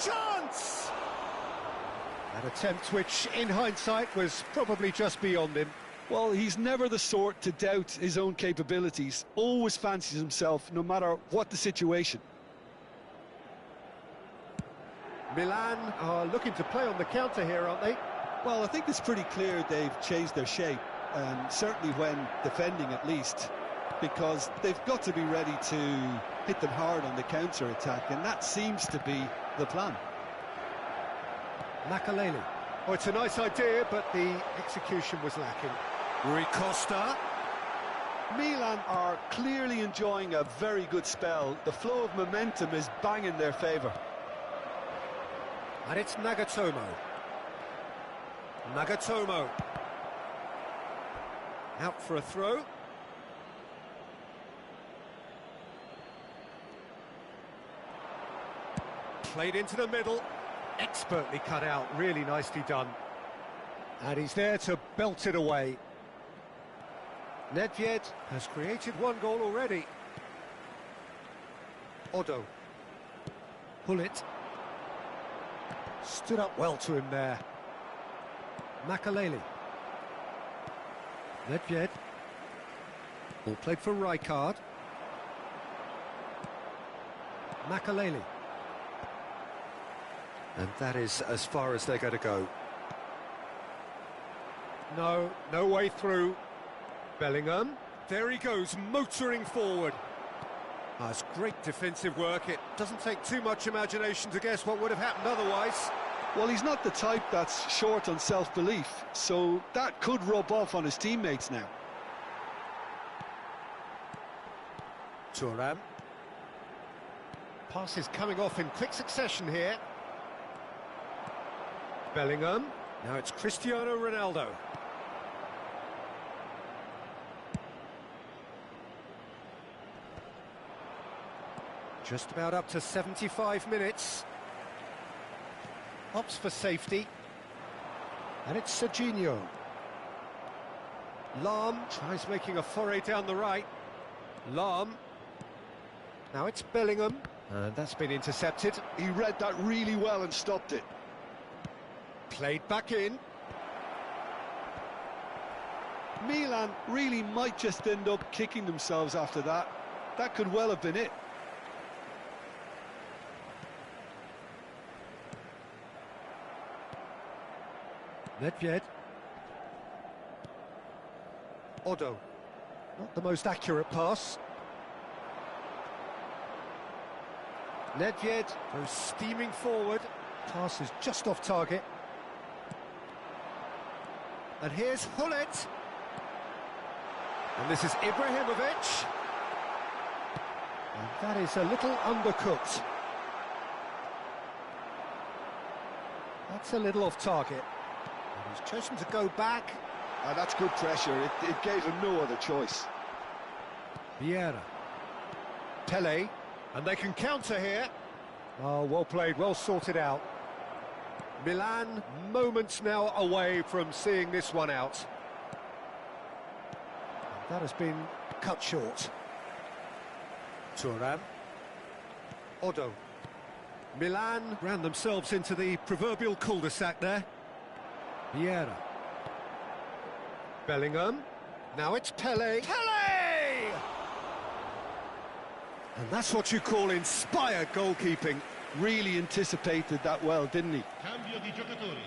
chance! An attempt which, in hindsight, was probably just beyond him. Well, he's never the sort to doubt his own capabilities, always fancies himself no matter what the situation. Milan are looking to play on the counter here, aren't they? Well, I think it's pretty clear they've changed their shape, certainly when defending at least, because they've got to be ready to hit them hard on the counter-attack, and that seems to be the plan. Makaleli. Oh, it's a nice idea, but the execution was lacking. Rui Costa. Milan are clearly enjoying a very good spell. The flow of momentum is bang in their favour. And it's Nagatomo. Nagatomo. Out for a throw. Played into the middle. Expertly cut out, really nicely done. And he's there to belt it away. Nedved has created one goal already. Odo. Hullet. Stood up well to him there. Makaleli. Nedved. Ball played for Rijkaard. Makaleli. And that is as far as they're going to go. No way through. Bellingham. There he goes, motoring forward. That's great defensive work. It doesn't take too much imagination to guess what would have happened otherwise. Well, he's not the type that's short on self-belief, so that could rub off on his teammates now. Thuram. Passes coming off in quick succession here. Bellingham. Now it's Cristiano Ronaldo. Just about up to 75 minutes. Opts for safety. And it's Serginho. Lahm tries making a foray down the right. Lahm. Now it's Bellingham. And that's been intercepted. He read that really well and stopped it. Played back in. Milan really might just end up kicking themselves after that. That could well have been it. Nedved. Odo. Not the most accurate pass. Nedved goes steaming forward. Pass is just off target. And here's Hullet. And this is Ibrahimovic. And that is a little undercooked. That's a little off target. And he's chosen to go back. That's good pressure. It gave him no other choice. Vieira. Pele. And they can counter here. Oh, well played, well sorted out. Milan, moments now away from seeing this one out. And that has been cut short. Thuram. Odo. Milan ran themselves into the proverbial cul-de-sac there. Vieira. Bellingham. Now it's Pele. Pele! And that's what you call inspired goalkeeping. Really anticipated that well, didn't he? Cambio di giocatori.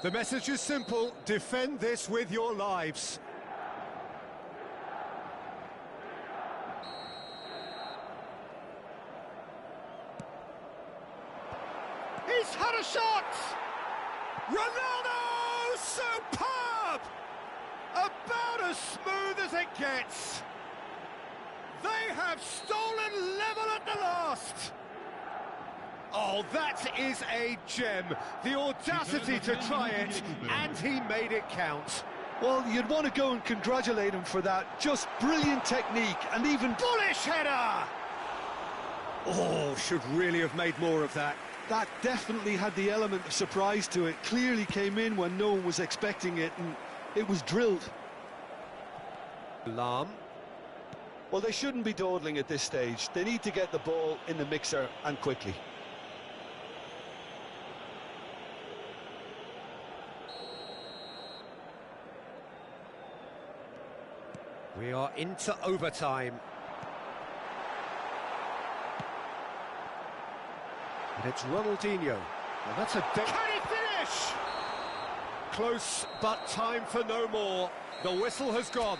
The message is simple: defend this with your lives. got a shot! Ronaldo! Superb! About as smooth as it gets. They have stolen level at the last. Oh, that is a gem. The audacity to try it, and he made it count. Well, you'd want to go and congratulate him for that. Just brilliant technique, and even... Bullish header! Oh, should really have made more of that. That definitely had the element of surprise to it. Clearly came in when no one was expecting it, and it was drilled. Lam. Well, they shouldn't be dawdling at this stage. They need to get the ball in the mixer, and quickly. We are into overtime. And it's Ronaldinho. And that's a... Can he finish? Close, but time for no more. The whistle has gone.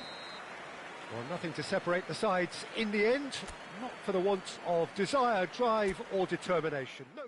Well, nothing to separate the sides in the end. Not for the want of desire, drive or determination. No.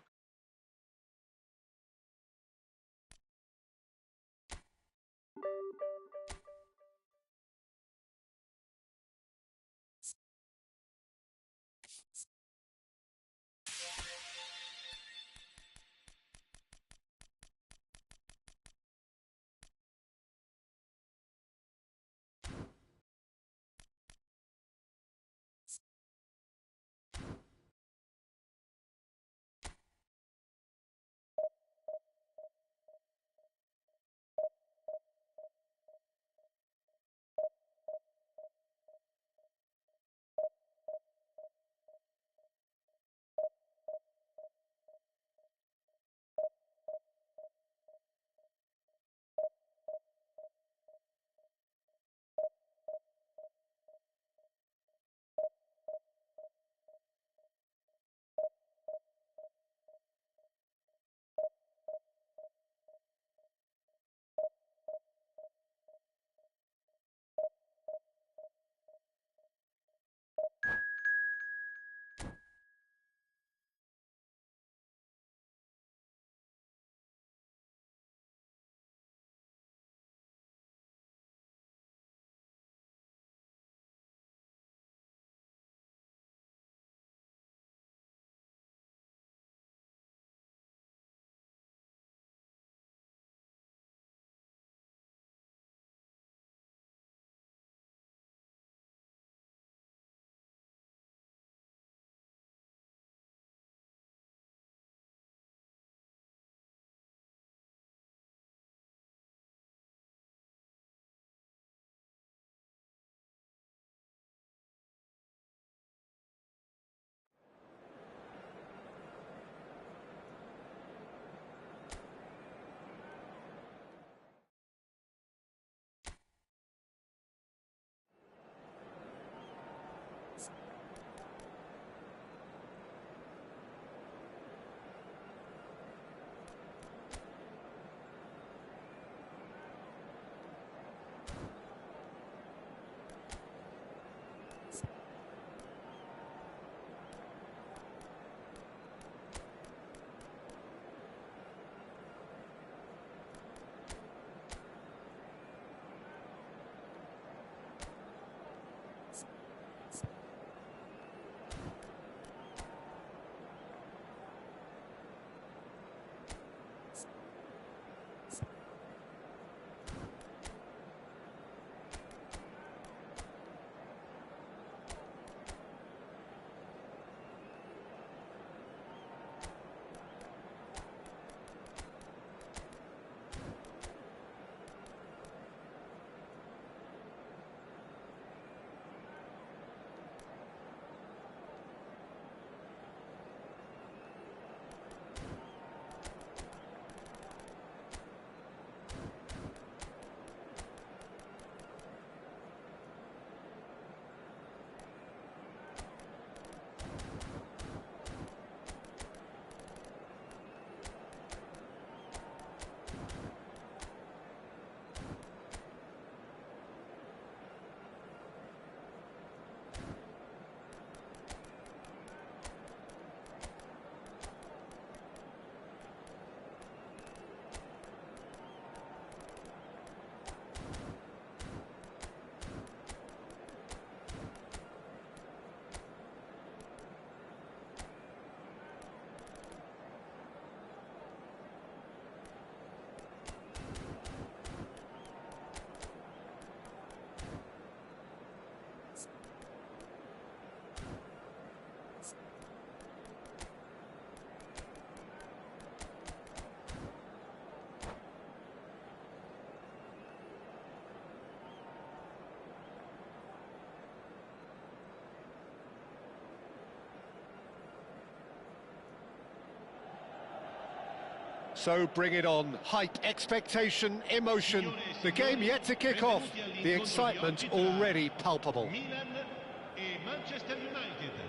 So bring it on. Hype, expectation, emotion. The game yet to kick off. The excitement already palpable.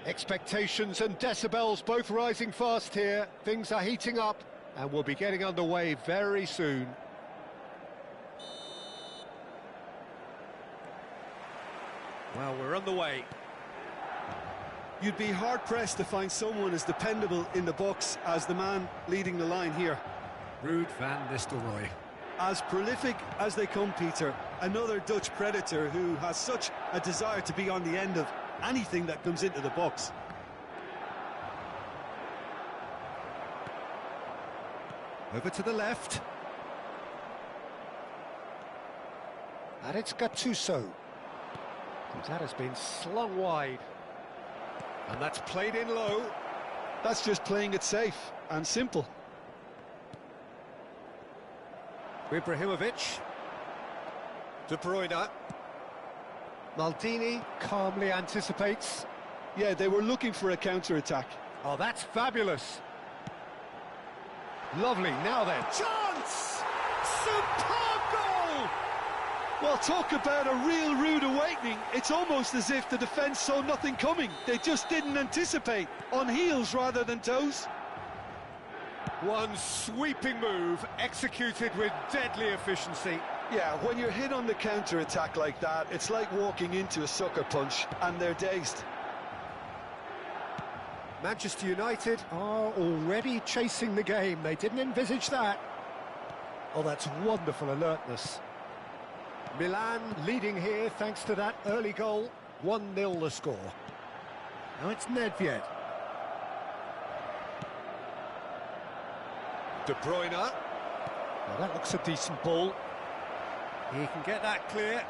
Expectations and decibels both rising fast here. Things are heating up and we'll be getting underway very soon. Well, we're on the way. You'd be hard-pressed to find someone as dependable in the box as the man leading the line here. Ruud van Nistelrooy. As prolific as they come, Peter, another Dutch predator who has such a desire to be on the end of anything that comes into the box. Over to the left. And it's Gattuso. That has been slung wide. And that's played in low. That's just playing it safe and simple. Ibrahimovic. De Bruyne. Maldini calmly anticipates. Yeah, they were looking for a counter-attack. Oh, that's fabulous. Lovely, now then. Chance! Superb goal! Well, talk about a real rude awakening. It's almost as if the defence saw nothing coming. They just didn't anticipate, on heels rather than toes. One sweeping move, executed with deadly efficiency. Yeah, when you're hit on the counter-attack like that, it's like walking into a sucker punch, and they're dazed. Manchester United are already chasing the game. They didn't envisage that. Oh, that's wonderful alertness. Milan leading here thanks to that early goal. 1-0 the score. Now it's Nedved. De Bruyne. Well, that looks a decent ball. He can get that clear.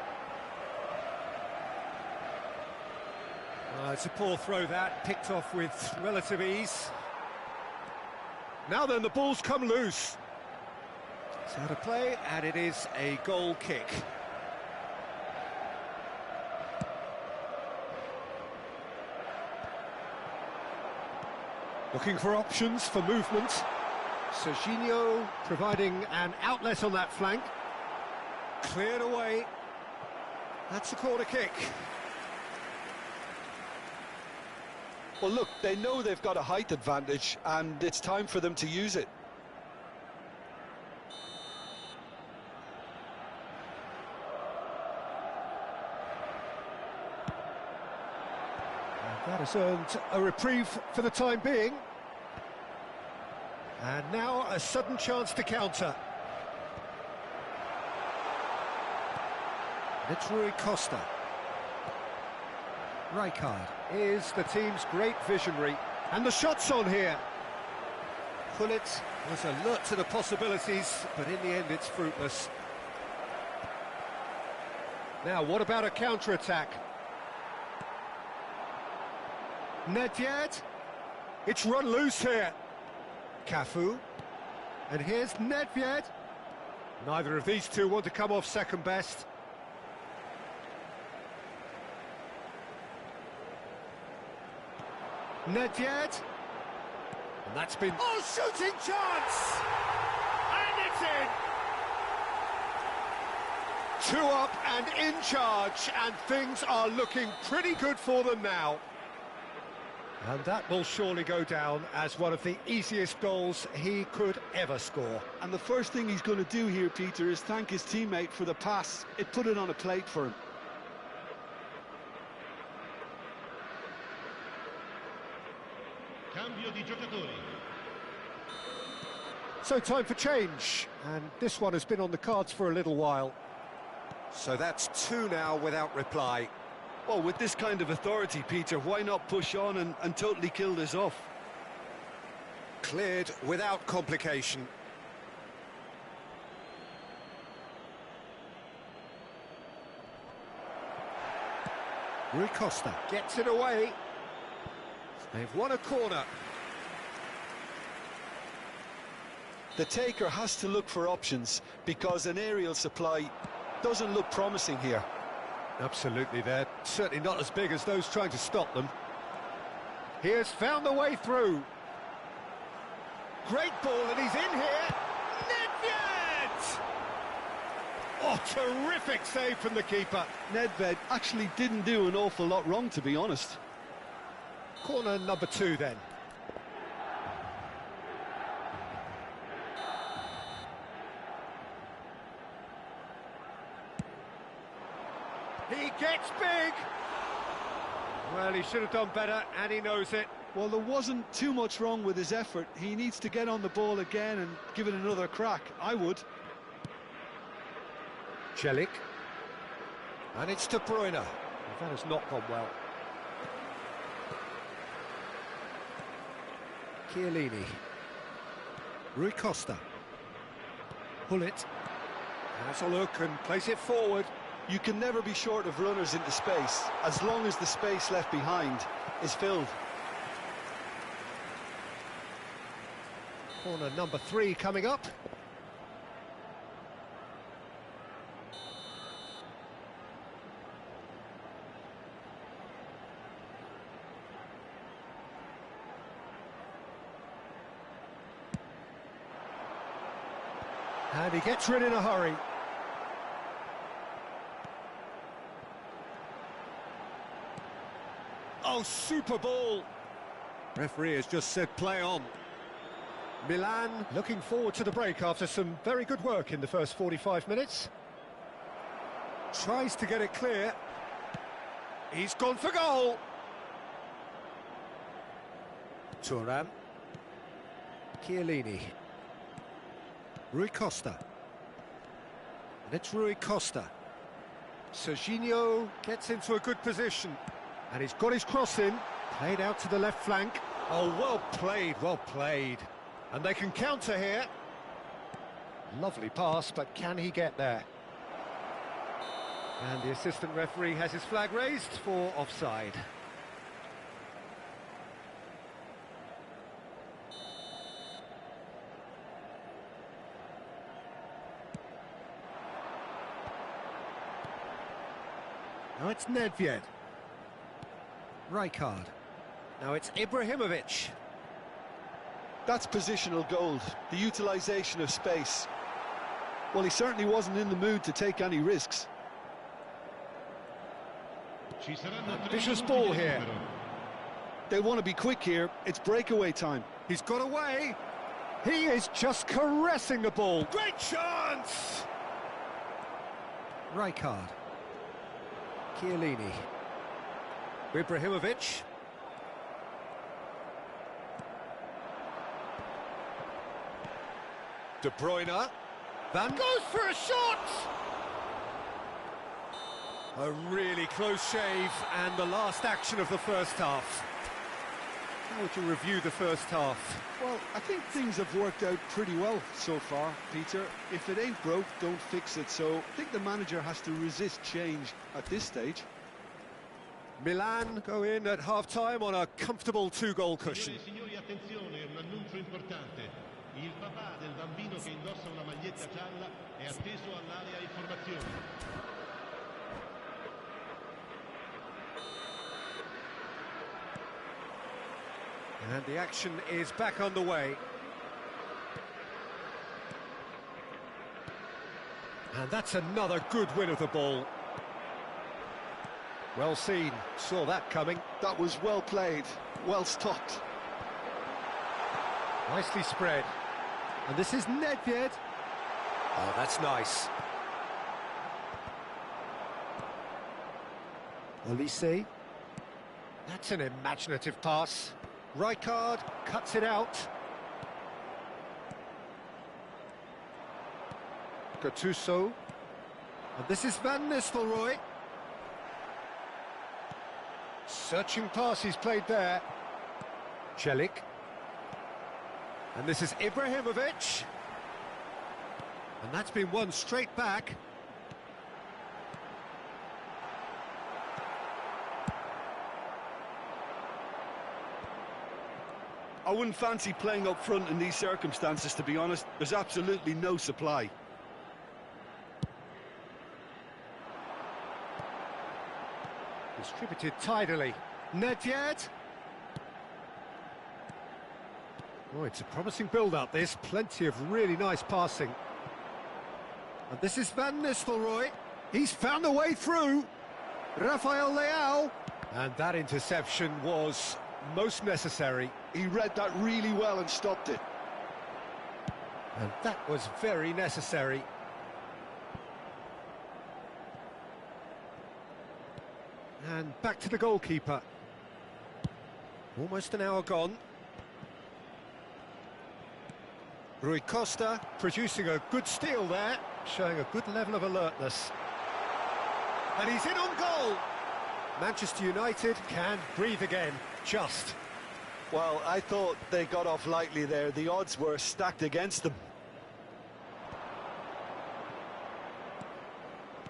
It's a poor throw that, picked off with relative ease. Now then, the ball's come loose. It's out of play, and it is a goal kick. Looking for options for movement. Serginho providing an outlet on that flank. Cleared away. That's a corner kick. Well, look, they know they've got a height advantage, and it's time for them to use it. And that has earned a reprieve for the time being. And now a sudden chance to counter. And it's Rui Costa. Rijkaard is the team's great visionary. And the shot's on here. Gullit was alert to the possibilities, but in the end it's fruitless. Now, what about a counter-attack? Nedved. It's run loose here. Cafu. And here's Nedved. Neither of these two want to come off second best. Nedved. And that's been... Oh, shooting chance! And it's in! 2 up and in charge, and things are looking pretty good for them now. And that will surely go down as one of the easiest goals he could ever score. And the first thing he's going to do here, Peter, is thank his teammate for the pass. It put it on a plate for him. Cambio di giocatori. So time for change, and this one has been on the cards for a little while. So that's 2 now without reply. Well, with this kind of authority, Peter, why not push on and totally kill this off? Cleared without complication. Rui Costa gets it away. They've won a corner. The taker has to look for options because an aerial supply doesn't look promising here. Absolutely, they're certainly not as big as those trying to stop them. He has found the way through. Great ball, and he's in here. Oh, terrific save from the keeper. Nedved actually didn't do an awful lot wrong, to be honest. Corner number 2 then. He gets big! Well, he should have done better, and he knows it. Well, there wasn't too much wrong with his effort. He needs to get on the ball again and give it another crack. I would. Celik. And it's De Bruyne. That has not gone well. Chiellini. Rui Costa. Pull it. Has a look and place it forward. You can never be short of runners into space, as long as the space left behind is filled. Corner number 3 coming up. And he gets rid in a hurry. Oh, super ball. Referee has just said play on. Milan looking forward to the break after some very good work in the first 45 minutes. Tries to get it clear. He's gone for goal. Thuram. Chiellini. Rui Costa. And it's Rui Costa. Serginho gets into a good position. And he's got his cross in. Played out to the left flank. Oh, well played, well played. And they can counter here. Lovely pass, but can he get there? And the assistant referee has his flag raised for offside. Now it's Nedved. Rijkaard. Now it's Ibrahimovic. That's positional gold, the utilisation of space. Well, he certainly wasn't in the mood to take any risks. Vicious ball here. They want to be quick here. It's breakaway time. He's got away. He is just caressing the ball. Great chance! Rijkaard. Chiellini. Ibrahimovic. De Bruyne. Van goes for a shot! A really close shave, and the last action of the first half. How would you review the first half? Well, I think things have worked out pretty well so far, Peter. If it ain't broke, don't fix it. So I think the manager has to resist change at this stage. Milan go in at half-time on a comfortable 2-goal cushion. Signori, attenzione, un annuncio importante. Il papà del bambino che indossa una maglietta gialla è atteso all'area informazioni. And the action is back underway. And that's another good win of the ball. Well seen, saw that coming. That was well played, well stopped. Nicely spread. And this is Nedved. Oh, that's nice. Olise. That's an imaginative pass. Rijkaard cuts it out. Gattuso. And this is Van Nistelrooy. Searching pass he's played there. Celik. And this is Ibrahimovic. And that's been won straight back. I wouldn't fancy playing up front in these circumstances, to be honest. There's absolutely no supply. Distributed tidily. Nedved. Oh, it's a promising build-up, this. Plenty of really nice passing. And this is Van Nistelrooy. He's found a way through. Rafael Leao. And that interception was most necessary. He read that really well and stopped it. And that was very necessary. And back to the goalkeeper. Almost an hour gone. Rui Costa producing a good steal there, showing a good level of alertness. And he's in on goal! Manchester United can breathe again, just. Well, I thought they got off lightly there. The odds were stacked against them.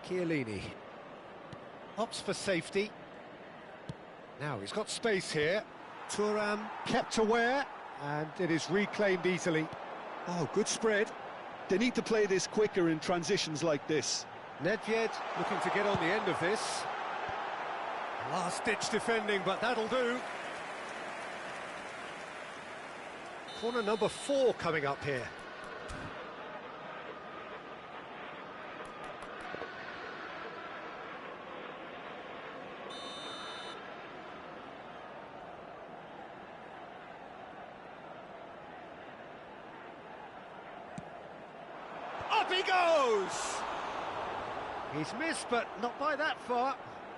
Chiellini opts for safety. Now he's got space here. Thuram kept aware, and it is reclaimed easily. Oh, good spread. They need to play this quicker in transitions like this. Nedved looking to get on the end of this. Last-ditch defending, but that'll do. Corner number 4 coming up here. Up he goes! He's missed, but not by that far.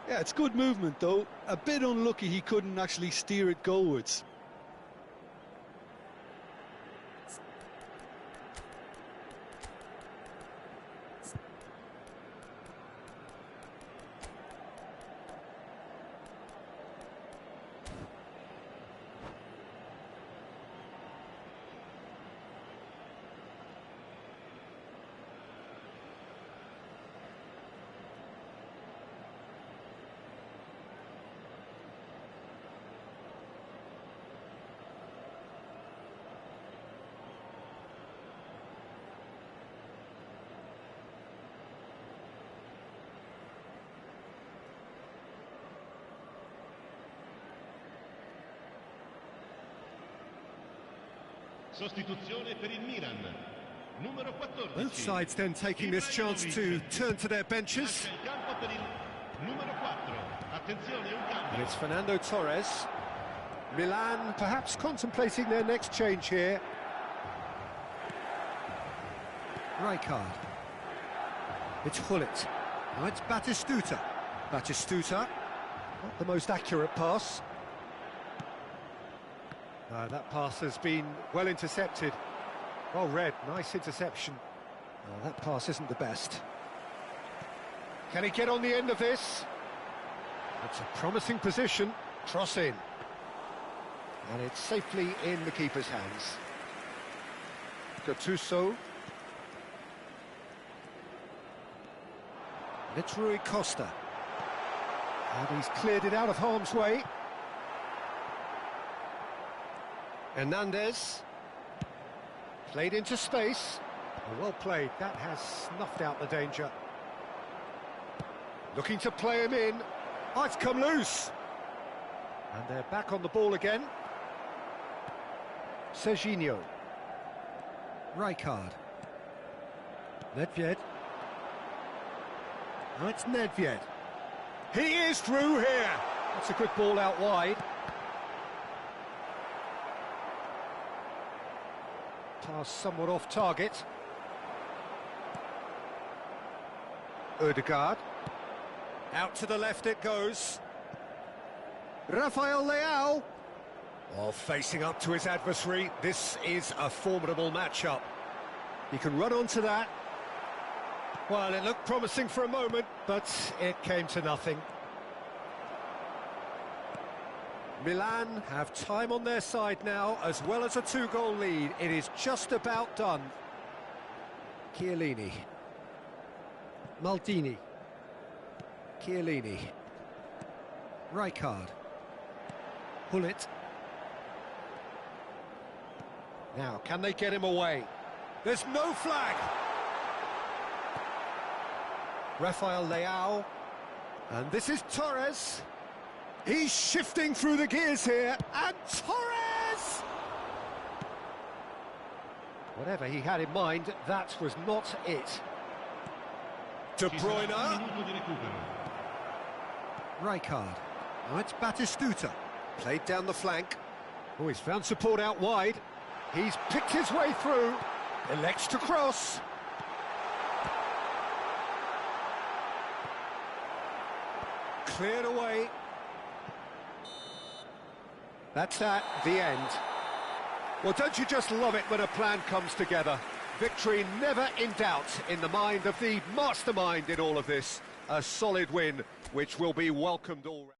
Yeah, it's good movement, though. A bit unlucky he couldn't actually steer it goalwards. Sostituzione per il Milan. Numero 14. Both sides then taking this chance to turn to their benches. Numero 4. Attenzione, un cambio. And it's Fernando Torres. Milan perhaps contemplating their next change here. Rijkaard. It's Hullet. Now it's Batistuta. Batistuta. Not the most accurate pass. That pass has been well intercepted. Well read, nice interception. That pass isn't the best. Can he get on the end of this? It's a promising position. Cross in. And it's safely in the keeper's hands. Gattuso. And it's Rui Costa. And he's cleared it out of harm's way. Hernandez, played into space, well played, that has snuffed out the danger. Looking to play him in, oh, it's come loose. And they're back on the ball again. Serginho. Rijkaard. Nedved. Now it's Nedved. He is through here. That's a good ball out wide. Pass somewhat off target. Ødegaard. Out to the left it goes. Rafael Leao. Oh, facing up to his adversary. This is a formidable matchup. He can run onto that. Well, it looked promising for a moment, but it came to nothing. Milan have time on their side now, as well as a 2-goal lead. It is just about done. Chiellini. Maldini. Chiellini. Rijkaard. Hullet. Now, can they get him away? There's no flag! Rafael Leao. And this is Torres. He's shifting through the gears here, and Torres! Whatever he had in mind, that was not it. De Ci sarà Bruyne. un minuto di recupero. Rijkaard. Now it's Batistuta. Played down the flank. Oh, he's found support out wide. He's picked his way through. Elects to cross. Cleared away. That's at the end. Well, don't you just love it when a plan comes together? Victory never in doubt in the mind of the mastermind in all of this. A solid win, which will be welcomed all round.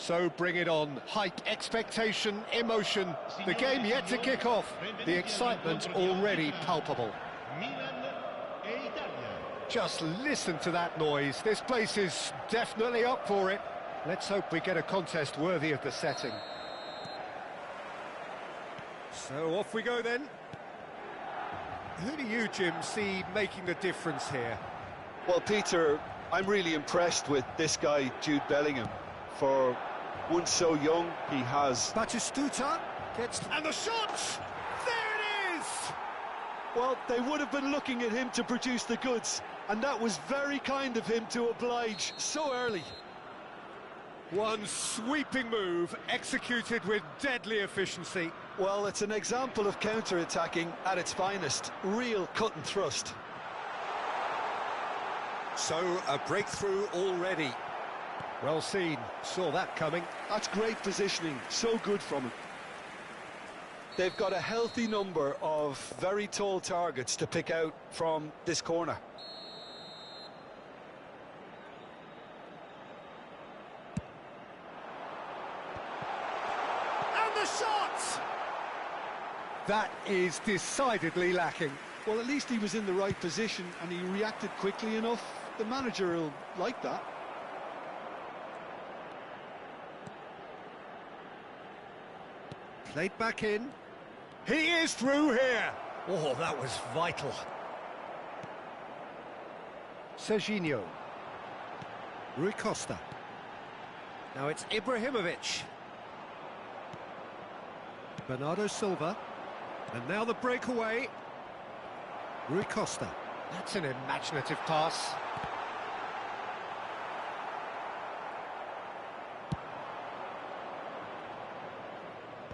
So bring it on. Hype, expectation, emotion. The game yet to kick off. The excitement already palpable. Milan e Italia. Just listen to that noise. This place is definitely up for it. Let's hope we get a contest worthy of the setting. So off we go then. Who do you, Jim, see making the difference here? Well, Peter, I'm really impressed with this guy, Jude Bellingham. For one so young, he has... Batistuta gets... And the shot! There it is! Well, they would have been looking at him to produce the goods, and that was very kind of him to oblige so early. One sweeping move, executed with deadly efficiency. Well, it's an example of counter-attacking at its finest. Real cut and thrust. So, a breakthrough already. Well seen, saw that coming. That's great positioning, so good from him. They've got a healthy number of very tall targets to pick out from this corner. And the shot! That is decidedly lacking. Well, at least he was in the right position and he reacted quickly enough. The manager will like that. Played back in. He is through here. Oh, that was vital. Serginho. Rui Costa. Now it's Ibrahimovic. Bernardo Silva. And now the breakaway. Rui Costa. That's an imaginative pass.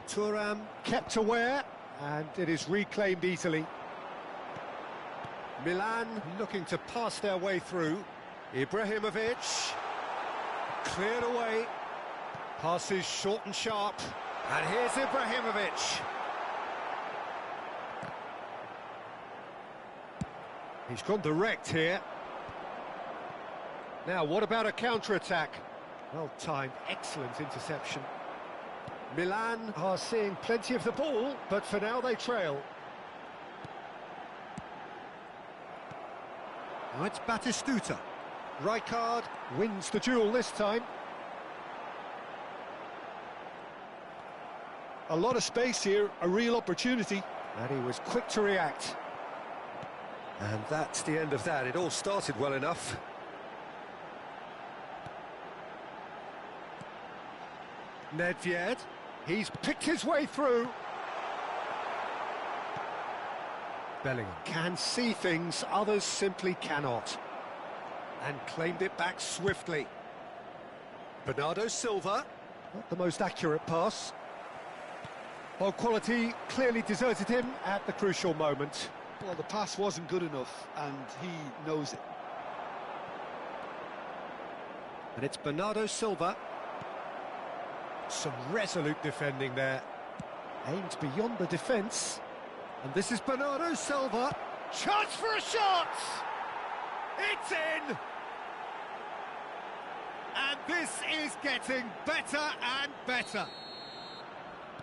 Thuram kept aware, and it is reclaimed easily. Milan looking to pass their way through. Ibrahimovic cleared away. Passes short and sharp. And here's Ibrahimovic. He's gone direct here. Now, what about a counter-attack? Well-timed, excellent interception. Milan are seeing plenty of the ball, but for now they trail. Now it's Batistuta. Rijkaard wins the duel this time. A lot of space here, a real opportunity. And he was quick to react. And that's the end of that. It all started well enough. Nedved, he's picked his way through. Bellingham can see things others simply cannot. And claimed it back swiftly. Bernardo Silva, not the most accurate pass. Well, quality clearly deserted him at the crucial moment. Well, the pass wasn't good enough, and he knows it. And it's Bernardo Silva. Some resolute defending there. Aimed beyond the defence. And this is Bernardo Silva. Chance for a shot! It's in! And this is getting better and better.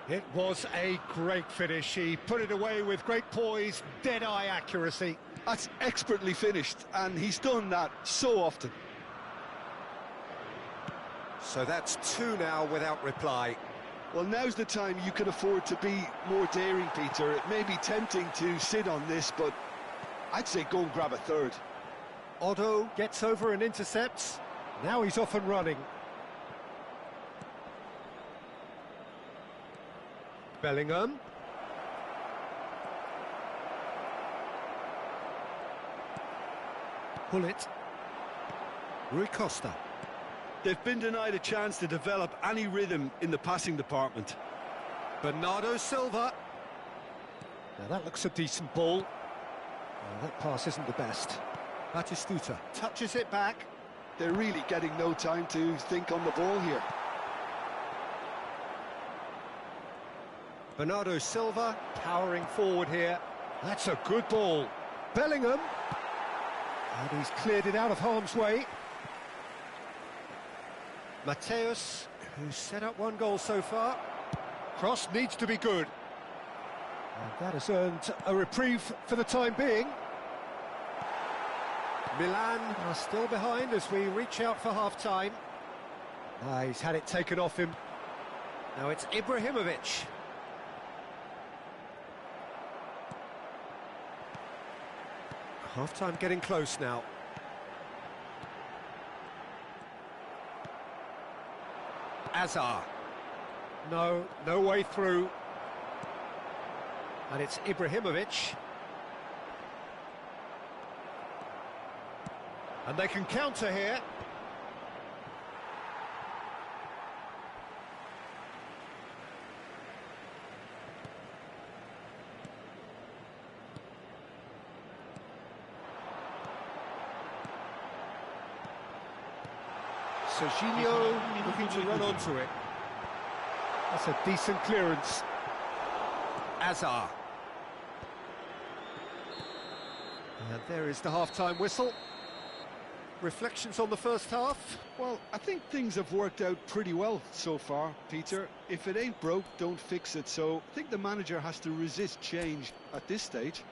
It was a great finish. He put it away with great poise, dead-eye accuracy. That's expertly finished, and he's done that so often. So that's two now without reply. Well, now's the time you can afford to be more daring, Peter. It may be tempting to sit on this, but I'd say go and grab a third. Otto gets over and intercepts. Now he's off and running. Bellingham. Pull it. Rui Costa. They've been denied a chance to develop any rhythm in the passing department. Bernardo Silva. Now that looks a decent ball. Well, that pass isn't the best. Batistuta touches it back. They're really getting no time to think on the ball here. Bernardo Silva powering forward here. That's a good ball. Bellingham. And he's cleared it out of harm's way. Mateus who's set up one goal so far. Cross needs to be good. And that has earned a reprieve for the time being. Milan are still behind as we reach out for half-time. He's had it taken off him. Now it's Ibrahimovic. Half-time getting close now. Azar. No way through. And it's Ibrahimovic. And they can counter here. Serginho looking to run onto it. That's a decent clearance. Azar. And there is the half-time whistle. Reflections on the first half? Well, I think things have worked out pretty well so far, Peter. If it ain't broke, don't fix it. So I think the manager has to resist change at this stage.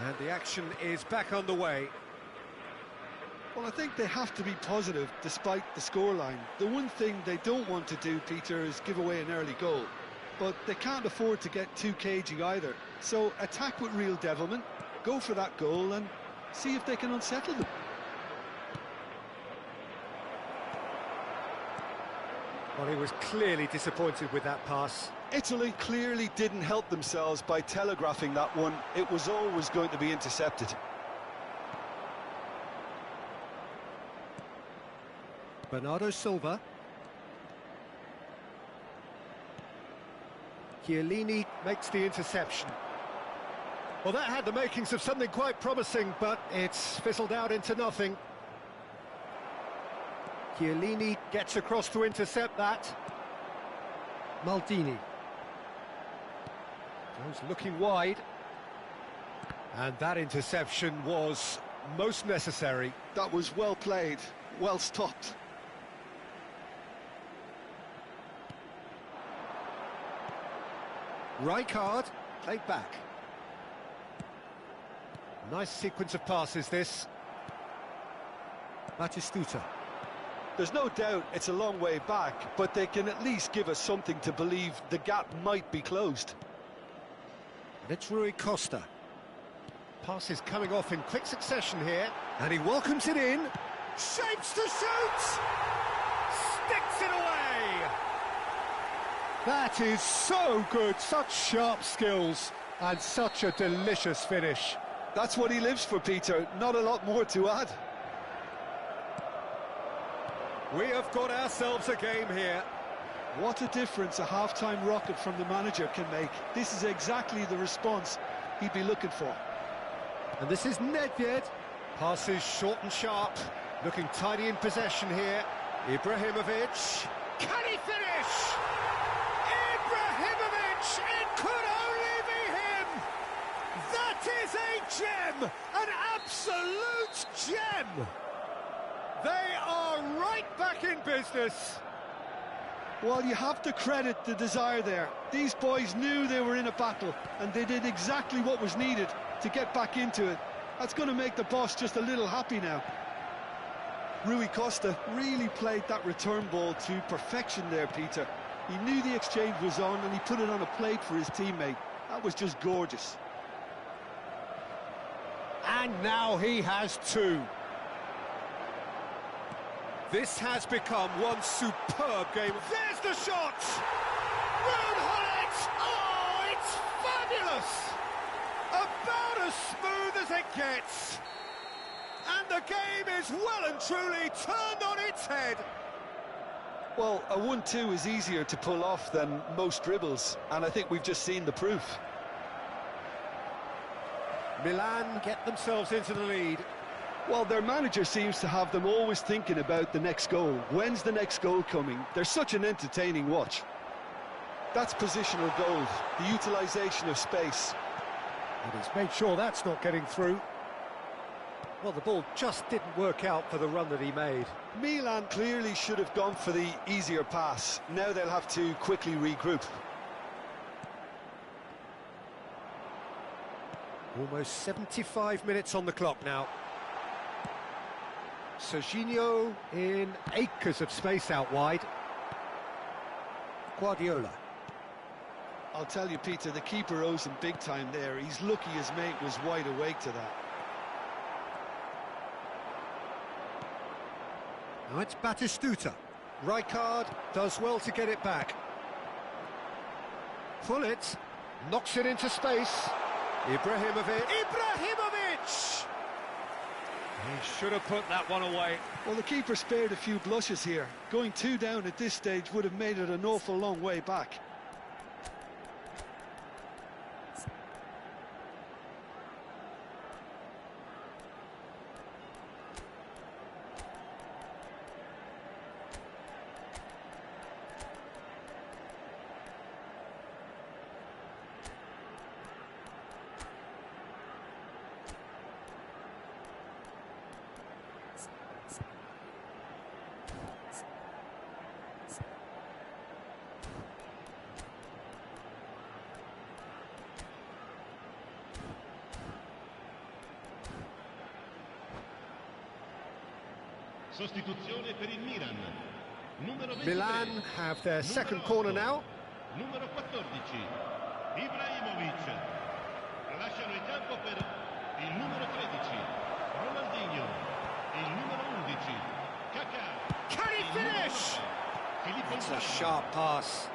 And the action is back underway. Well, I think they have to be positive despite the scoreline. The one thing they don't want to do, Peter, is give away an early goal. But they can't afford to get too cagey either. So attack with real devilment, go for that goal and see if they can unsettle them. Well, he was clearly disappointed with that pass. Italy clearly didn't help themselves by telegraphing that one. It was always going to be intercepted. Bernardo Silva. Chiellini makes the interception. Well, that had the makings of something quite promising, but it's fizzled out into nothing. Chiellini gets across to intercept that. Maldini. Goes looking wide. And that interception was most necessary. That was well played, well stopped. Rijkaard, played back. Nice sequence of passes, this. Batistuta. There's no doubt it's a long way back, but they can at least give us something to believe the gap might be closed. And it's Rui Costa. Pass is coming off in quick succession here, and he welcomes it in. Shapes to shoot! Sticks it away! That is so good, such sharp skills, and such a delicious finish. That's what he lives for, Peter, not a lot more to add. We have got ourselves a game here. What a difference a half-time rocket from the manager can make. This is exactly the response he'd be looking for. And this is Nedved. Passes short and sharp. Looking tidy in possession here. Ibrahimovic. Can he finish? Ibrahimovic! It could only be him! That is a gem! An absolute gem! They are right back in business. Well, you have to credit the desire there. These boys knew they were in a battle, and they did exactly what was needed to get back into it. That's going to make the boss just a little happy now. Rui Costa really played that return ball to perfection there, Peter. He knew the exchange was on, and he put it on a plate for his teammate. That was just gorgeous. And now he has two. This has become one superb game. There's the shot! Rude Hullet! Oh, it's fabulous! About as smooth as it gets. And the game is well and truly turned on its head. Well, a 1-2 is easier to pull off than most dribbles, and I think we've just seen the proof. Milan get themselves into the lead. Well, their manager seems to have them always thinking about the next goal. When's the next goal coming? They're such an entertaining watch. That's positional gold, the utilisation of space. And he's made sure that's not getting through. Well, the ball just didn't work out for the run that he made. Milan clearly should have gone for the easier pass. Now they'll have to quickly regroup. Almost 75 minutes on the clock now. Serginho in acres of space out wide. Guardiola. I'll tell you, Peter, the keeper owes him big time there. He's lucky his mate was wide awake to that. Now it's Batistuta. Rijkaard does well to get it back. Fullet knocks it into space. Ibrahimovic. He should have put that one away. Well, the keeper spared a few blushes here. Going 2 down at this stage would have made it an awful long way back. Sostituzione per il Milan. Numero 23. Milan have their second corner now. Numero 14. Ibrahimovic. Lasciano il campo per il numero 13. Ronaldinho. Il numero 11. Kaká. Can he finish? It's a sharp pass.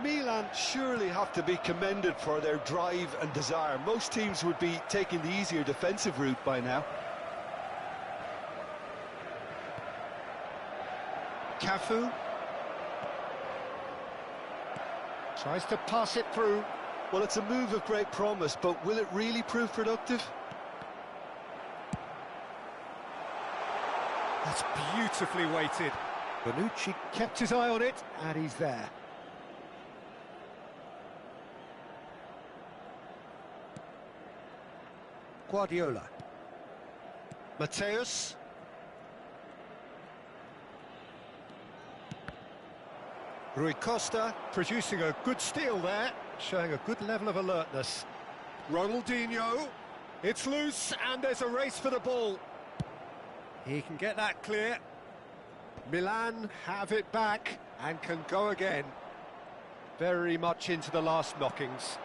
Milan surely have to be commended for their drive and desire. Most teams would be taking the easier defensive route by now. Cafu tries to pass it through. Well, it's a move of great promise, but will it really prove productive? That's beautifully weighted. Bonucci kept his eye on it, and he's there. Guardiola. Mateus. Rui Costa producing a good steal there, showing a good level of alertness. Ronaldinho, it's loose and there's a race for the ball. He can get that clear. Milan have it back and can go again. Very much into the last knockings.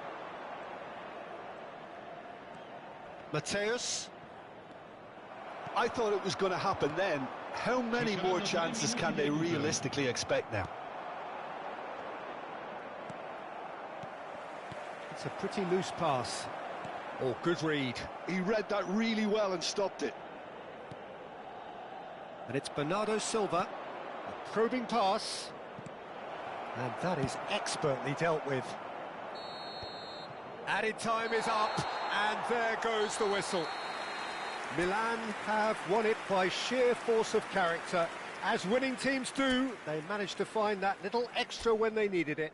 Mateus. I thought it was going to happen then. How many more chances can they realistically expect now? It's a pretty loose pass. Oh, good read. He read that really well and stopped it. And it's Bernardo Silva. A probing pass. And that is expertly dealt with. Added time is up, and there goes the whistle. Milan have won it by sheer force of character. As winning teams do, they managed to find that little extra when they needed it.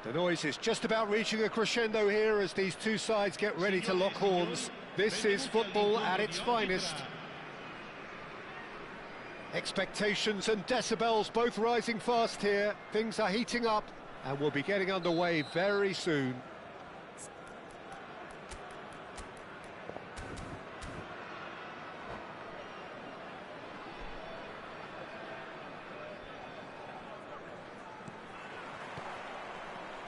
The noise is just about reaching a crescendo here as these two sides get ready to lock horns. This is football at its finest. Expectations and decibels both rising fast here. Things are heating up and we'll be getting underway very soon.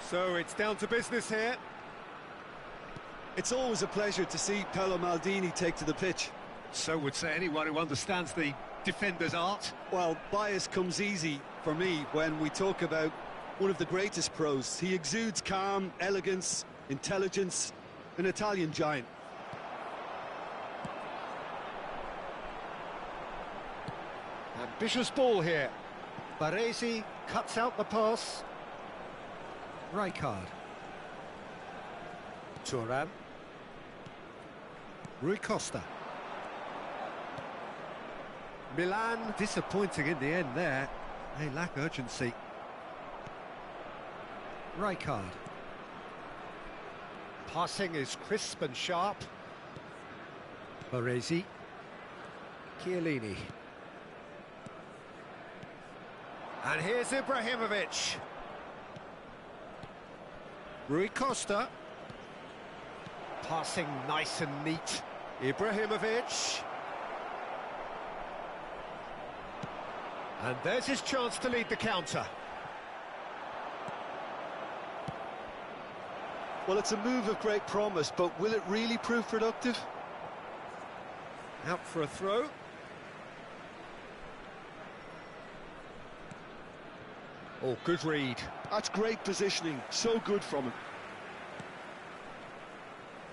So it's down to business here. It's always a pleasure to see Paolo Maldini take to the pitch. So would say anyone who understands the defender's art. Well, bias comes easy for me when we talk about one of the greatest pros. He exudes calm, elegance, intelligence, an Italian giant. Ambitious ball here. Baresi cuts out the pass. Rijkaard. Thuram. Rui Costa. Milan disappointing in the end there. They lack urgency. Rijkaard. Passing is crisp and sharp. Baresi. Chiellini. And here's Ibrahimovic. Rui Costa. Passing nice and neat. Ibrahimovic. And there's his chance to lead the counter. Well, it's a move of great promise, but will it really prove productive? Out for a throw. Oh, good read. That's great positioning, so good from him.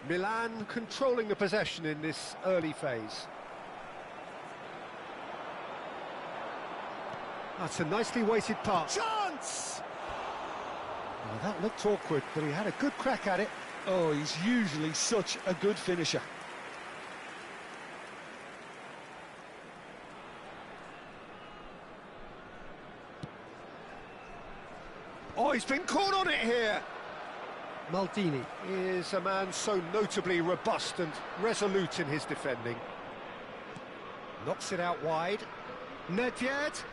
Milan controlling the possession in this early phase. That's a nicely weighted pass. Chance! Oh, that looked awkward, but he had a good crack at it. Oh, he's usually such a good finisher. Oh, he's been caught on it here. Maldini is a man so notably robust and resolute in his defending. Knocks it out wide. Nedved.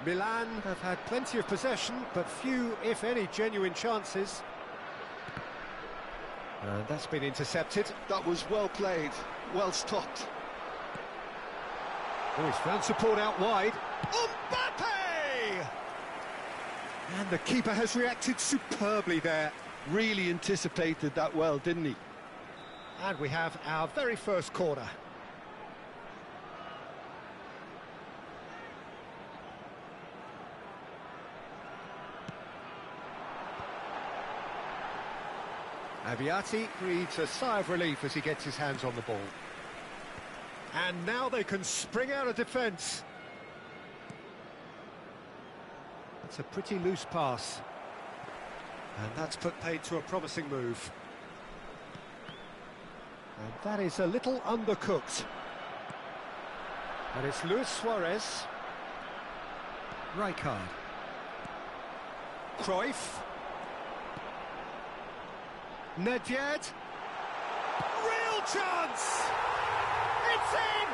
Milan have had plenty of possession, but few, if any, genuine chances. And that's been intercepted. That was well played, well stopped. Oh, he's found support out wide. Mbappe! And the keeper has reacted superbly there. Really anticipated that well, didn't he? And we have our very first corner. Aviati breathes a sigh of relief as he gets his hands on the ball. And now they can spring out of defence. It's a pretty loose pass. And that's put paid to a promising move. And that is a little undercooked. And it's Luis Suarez. Rijkaard. Cruyff. Nedved. Real chance! It's in!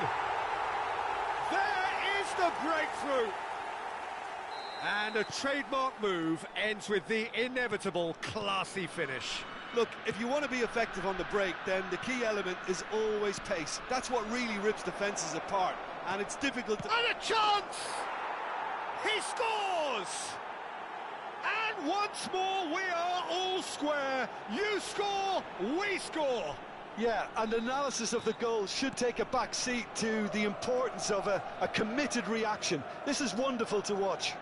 There is the breakthrough! And a trademark move ends with the inevitable classy finish. Look, if you want to be effective on the break, then the key element is always pace. That's what really rips defences apart, and it's difficult to... And a chance! He scores! And once more we are all square. You score, we score. Yeah, and analysis of the goal should take a back seat to the importance of a committed reaction. This is wonderful to watch.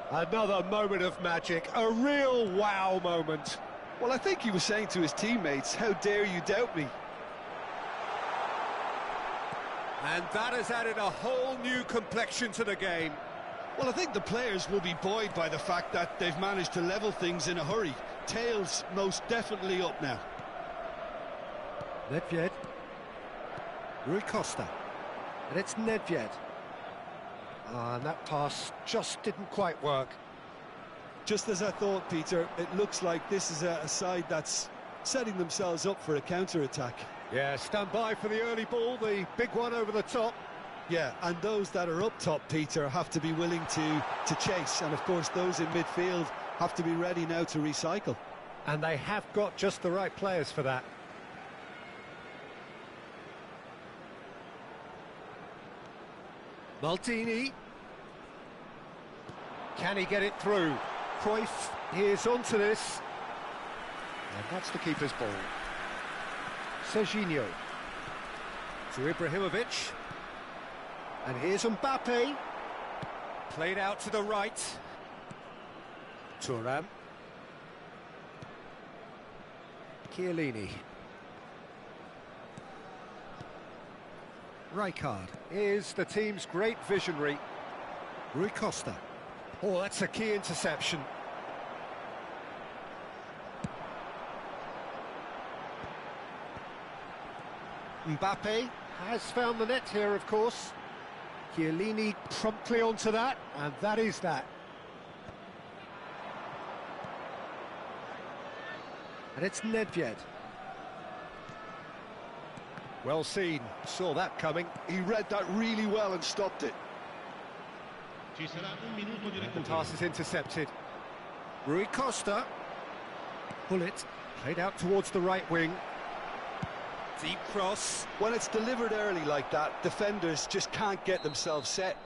Another moment of magic, a real wow moment. Well, I think he was saying to his teammates, how dare you doubt me? And that has added a whole new complexion to the game. Well, I think the players will be buoyed by the fact that they've managed to level things in a hurry. Tails most definitely up now. Nedved. Rui Costa. And it's Nedved. And that pass just didn't quite work. Just as I thought, Peter, it looks like this is a side that's setting themselves up for a counter-attack. Yeah, stand by for the early ball, the big one over the top. Yeah, and those that are up top, Peter, have to be willing to chase. And, of course, those in midfield have to be ready now to recycle. And they have got just the right players for that. Maldini. Can he get it through? Cruyff is onto this. And that's the keeper's ball. Serginho. To Ibrahimovic. And here's Mbappe. Played out to the right. Thuram. Chiellini. Rijkaard is the team's great visionary. Rui Costa. Oh, that's a key interception. Mbappe has found the net here, of course. Chiellini promptly onto that, and that is that. And it's Nedved. Well seen, saw that coming. He read that really well and stopped it. Ci sarà un minuto di The recupero. pass is intercepted. Rui Costa. Bullet played out towards the right wing. Deep cross. When it's delivered early like that, defenders just can't get themselves set.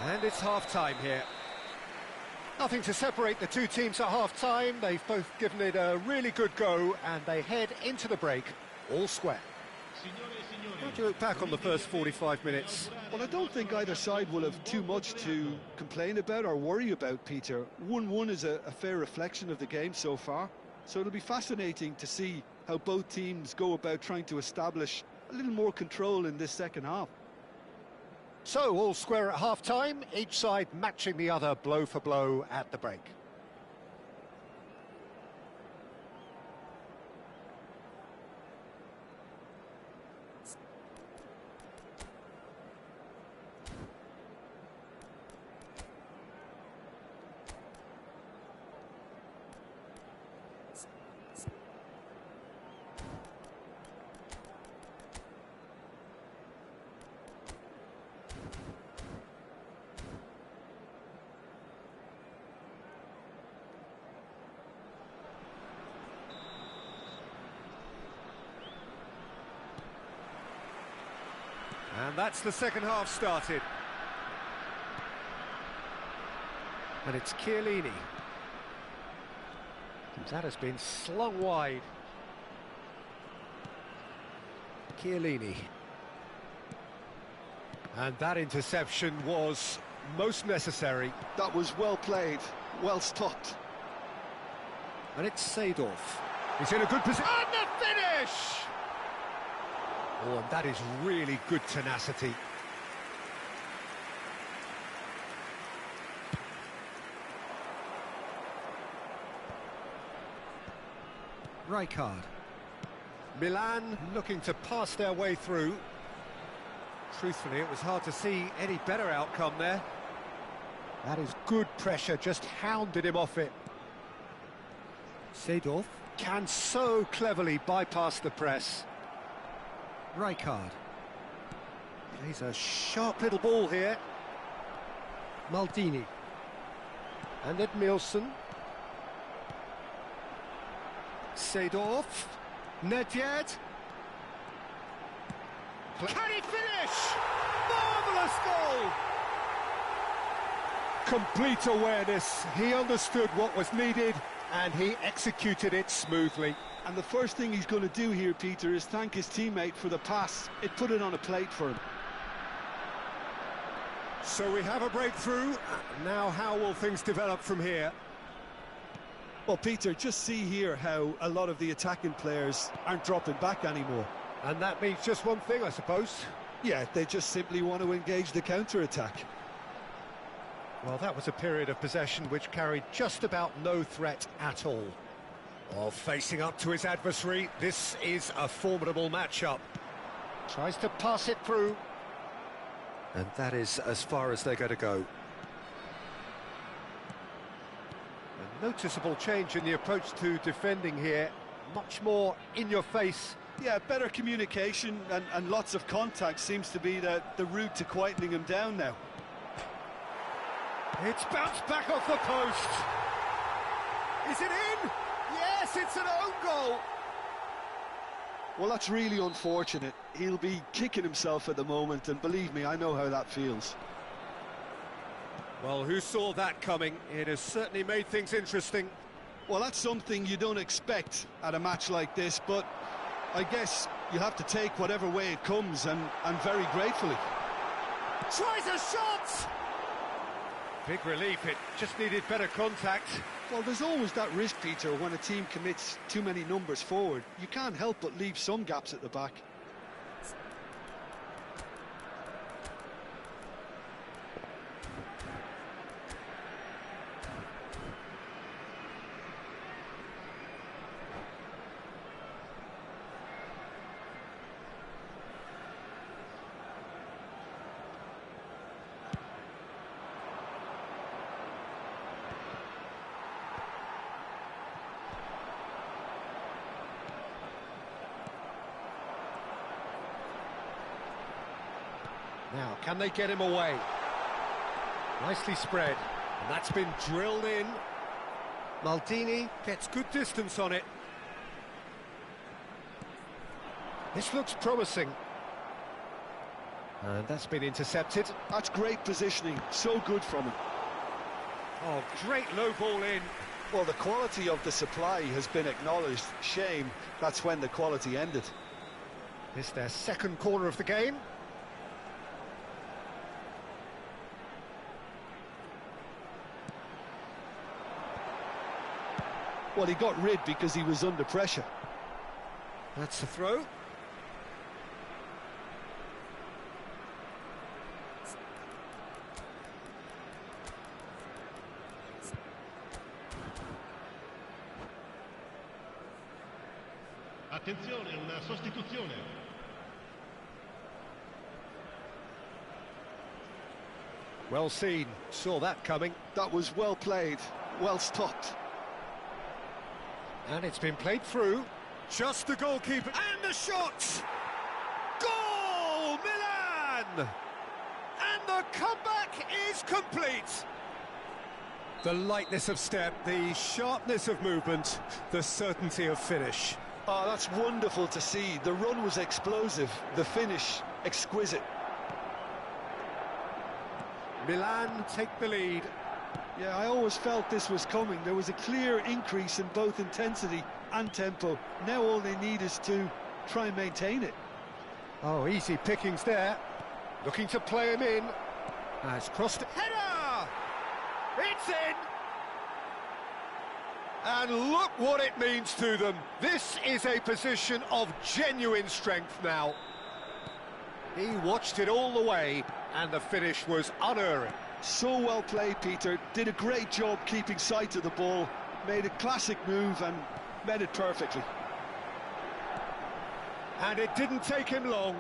And it's half-time here. Nothing to separate the two teams at half-time. They've both given it a really good go, and they head into the break all square. Signore e signori, How do you look back on the first 45 minutes? Well, I don't think either side will have too much to complain about or worry about, Peter. 1-1 is a fair reflection of the game so far. So it'll be fascinating to see how both teams go about trying to establish a little more control in this second half. So, all square at half-time, each side matching the other blow for blow at the break. And that's the second half started. And it's Chiellini. That has been slung wide. Chiellini. And that interception was most necessary. That was well played, well stopped. And it's Seedorf. He's in a good position. And the finish! Oh, and that is really good tenacity. Rijkaard. Milan looking to pass their way through. Truthfully, it was hard to see any better outcome there. That is good pressure, just hounded him off it. Seedorf can so cleverly bypass the press. Rijkaard. Plays a sharp little ball here. Maldini. And Edmilson. Seedorf. Nedved. Can he finish? Marvellous goal! Complete awareness. He understood what was needed and he executed it smoothly. And the first thing he's going to do here, Peter, is thank his teammate for the pass. It put it on a plate for him. So we have a breakthrough. Now how will things develop from here? Well, Peter, just see here how a lot of the attacking players aren't dropping back anymore. And that means just one thing, I suppose. Yeah, they just simply want to engage the counter-attack. Well, that was a period of possession which carried just about no threat at all. Well, facing up to his adversary, this is a formidable matchup. Tries to pass it through. And that is as far as they're going to go. Noticeable change in the approach to defending here. Much more in your face. Yeah, better communication and lots of contact seems to be the route to quietening him down now. It's bounced back off the post. Is it in? Yes, it's an own goal. Well, that's really unfortunate. He'll be kicking himself at the moment, and believe me, I know how that feels. Well, who saw that coming? It has certainly made things interesting. Well, that's something you don't expect at a match like this, but I guess you have to take whatever way it comes, and very gratefully. Tries a shot! Big relief, it just needed better contact. Well, there's always that risk, Peter, when a team commits too many numbers forward. You can't help but leave some gaps at the back. Now, can they get him away? Nicely spread, and that's been drilled in. Maldini gets good distance on it. This looks promising. And that's been intercepted. That's great positioning, so good from him. Oh, great low ball in. Well, the quality of the supply has been acknowledged. Shame that's when the quality ended. It's their second corner of the game. Well, he got rid because he was under pressure. That's the throw. Attenzione, una sostituzione. Well seen, saw that coming. That was well played, well stopped. And it's been played through. Just the goalkeeper. And the shot! Goal! Milan! And the comeback is complete. The lightness of step, the sharpness of movement, the certainty of finish. Oh, that's wonderful to see. The run was explosive, the finish exquisite. Milan take the lead. Yeah, I always felt this was coming. There was a clear increase in both intensity and tempo. Now all they need is to try and maintain it. Oh, easy pickings there. Looking to play him in. Has crossed. Header! It's in! And look what it means to them. This is a position of genuine strength now. He watched it all the way, and the finish was unerring. So well played, Peter. Did a great job keeping sight of the ball. Made a classic move and met it perfectly. And it didn't take him long.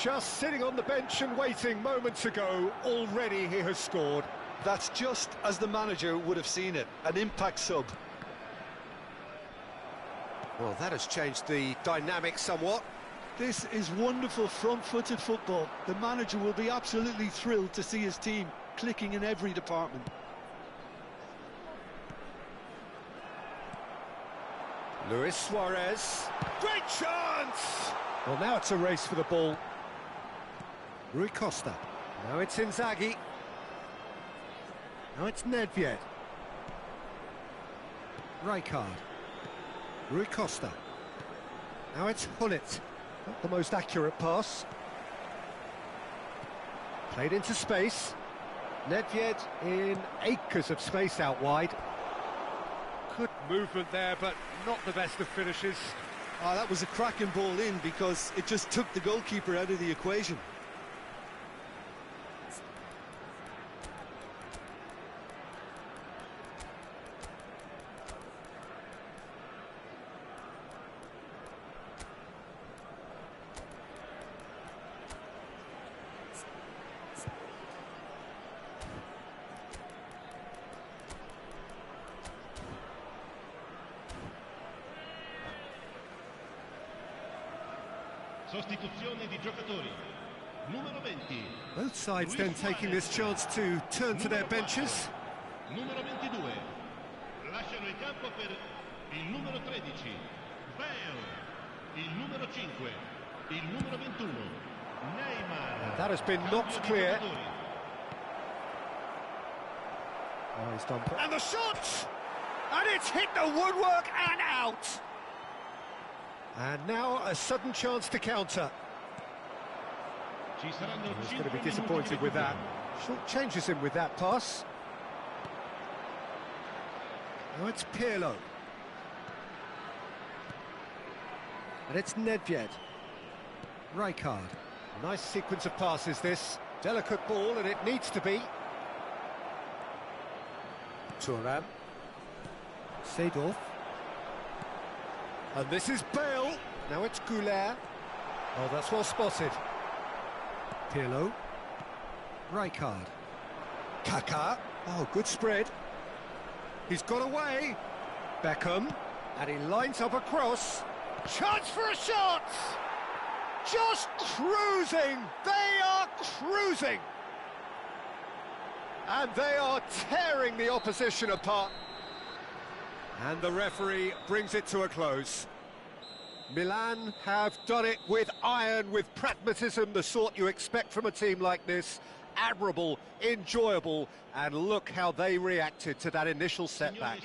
Just sitting on the bench and waiting moments ago, already he has scored. That's just as the manager would have seen it. An impact sub. Well, that has changed the dynamic somewhat. This is wonderful front-footed football. The manager will be absolutely thrilled to see his team clicking in every department. Luis Suarez. Great chance! Well, now it's a race for the ball. Rui Costa. Now it's Inzaghi. Now it's Nedved. Rijkaard. Rui Costa. Now it's Hullet. Not the most accurate pass. Played into space. Nedved in acres of space out wide. Good movement there, but not the best of finishes. Oh, that was a cracking ball in because it just took the goalkeeper out of the equation. Sostituzione di giocatori. Numero 20. Both sides then taking this chance to turn to their benches. Numero 22. Lasciano il campo per il numero 13. Bale. Il numero 5. Il numero 21. Neymar. That has been knocked clear. Oh, he's done. And the shot! And it's hit the woodwork and out! And now a sudden chance to counter. He's going to be disappointed with that. Short changes him with that pass. Now it's Pirlo. And it's Nedved. Rijkaard. Nice sequence of passes this. Delicate ball, and it needs to be. Thuram. Seedorf. And this is Bale. Now it's Goulet. Oh, that's well spotted. Pirlo. Rijkaard. Kaká. Oh, good spread. He's got away. Beckham. And he lines up a cross. Chance for a shot! Just cruising! They are cruising! And they are tearing the opposition apart. And the referee brings it to a close. Milan have done it with iron, with pragmatism, the sort you expect from a team like this. Admirable, enjoyable, and look how they reacted to that initial setback.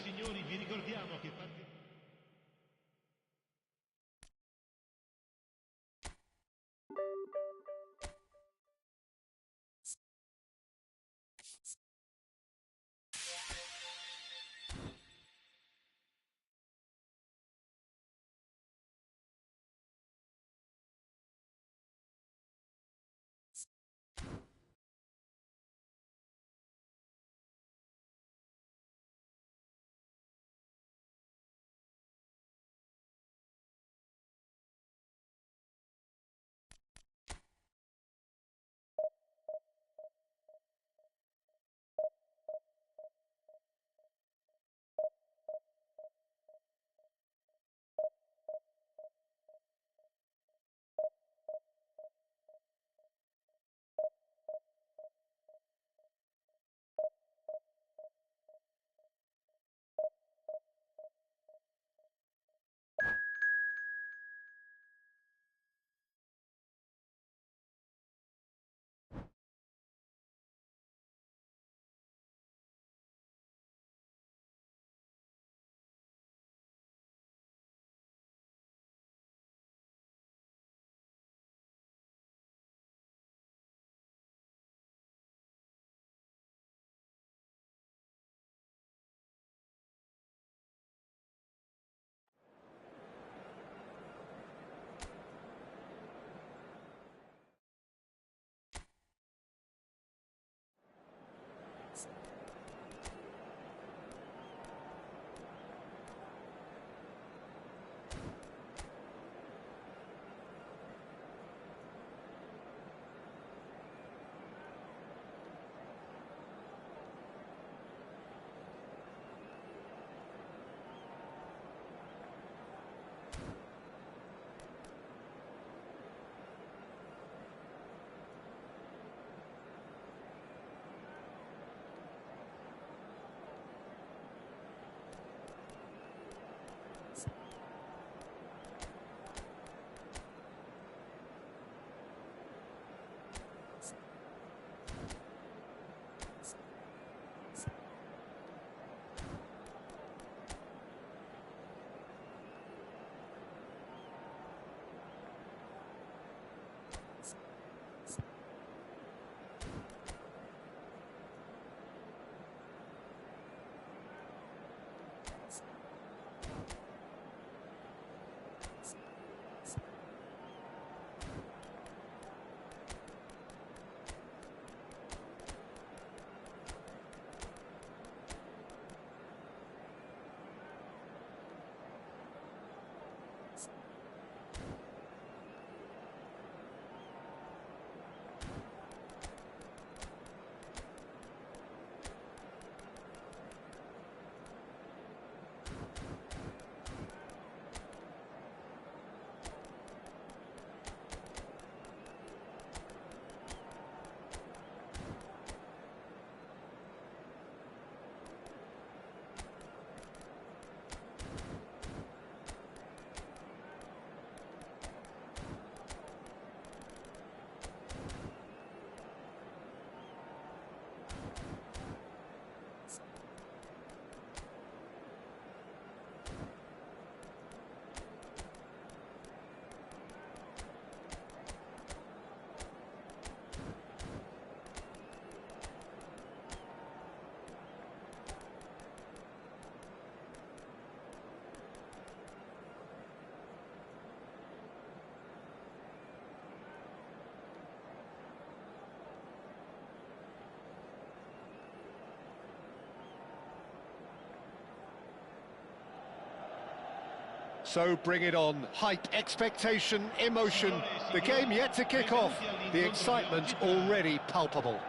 So bring it on. Hype, expectation, emotion. The game yet to kick off. The excitement already palpable.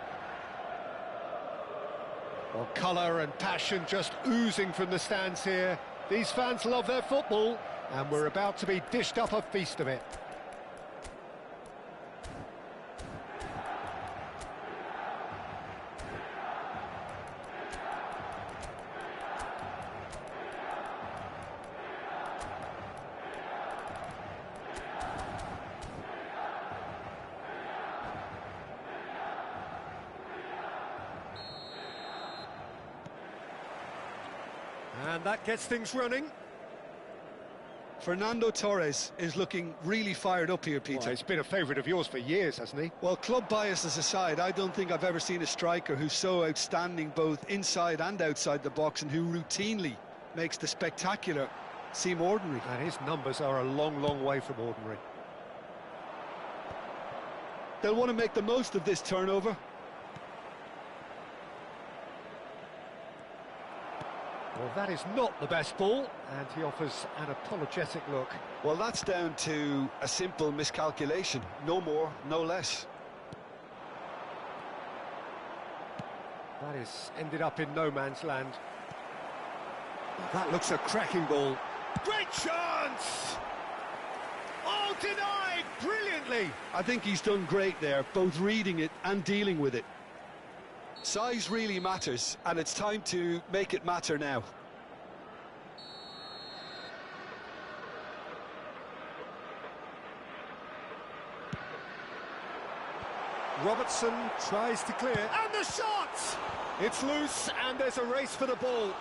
Well, colour and passion just oozing from the stands here. These fans love their football, and we're about to be dished up a feast of it. And that gets things running. Fernando Torres is looking really fired up here, Peter. Well, he's been a favourite of yours for years, hasn't he? Well, club biases aside, I don't think I've ever seen a striker who's so outstanding both inside and outside the box, and who routinely makes the spectacular seem ordinary. And his numbers are a long, long way from ordinary. They'll want to make the most of this turnover. Well, that is not the best ball, and he offers an apologetic look. Well, that's down to a simple miscalculation. No more, no less. That is ended up in no man's land. That looks a cracking ball. Great chance! Oh, denied brilliantly! I think he's done great there, both reading it and dealing with it. Size really matters, and it's time to make it matter now. Robertson tries to clear, and the shot! It's loose, and there's a race for the ball.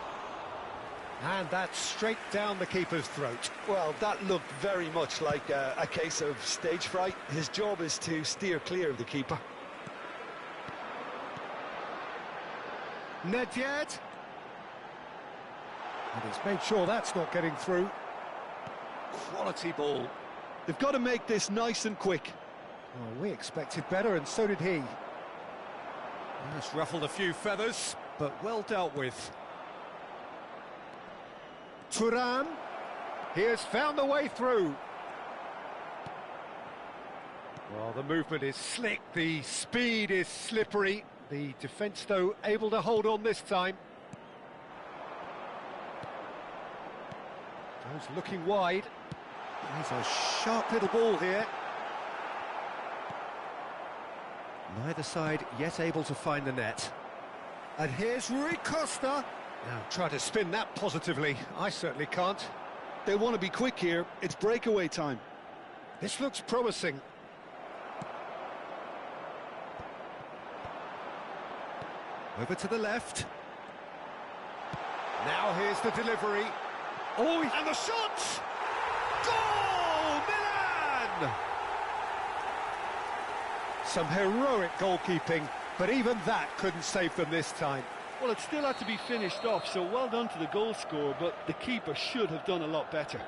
And that's straight down the keeper's throat. Well, that looked very much like a case of stage fright. His job is to steer clear of the keeper. Nedved. And he's made sure that's not getting through. Quality ball. They've got to make this nice and quick. Well, we expected better, and so did he. That's ruffled a few feathers, but well dealt with. Thuram. He has found the way through. Well, the movement is slick, the speed is slippery. The defence, though, able to hold on this time. Goes looking wide. There's a sharp little ball here. Neither side yet able to find the net. And here's Rui Costa. Now, try to spin that positively. I certainly can't. They want to be quick here. It's breakaway time. This looks promising. Over to the left. Now here's the delivery. Oh, and the shot! Goal! Milan! Some heroic goalkeeping, but even that couldn't save them this time. Well, it still had to be finished off, so well done to the goal scorer, but the keeper should have done a lot better.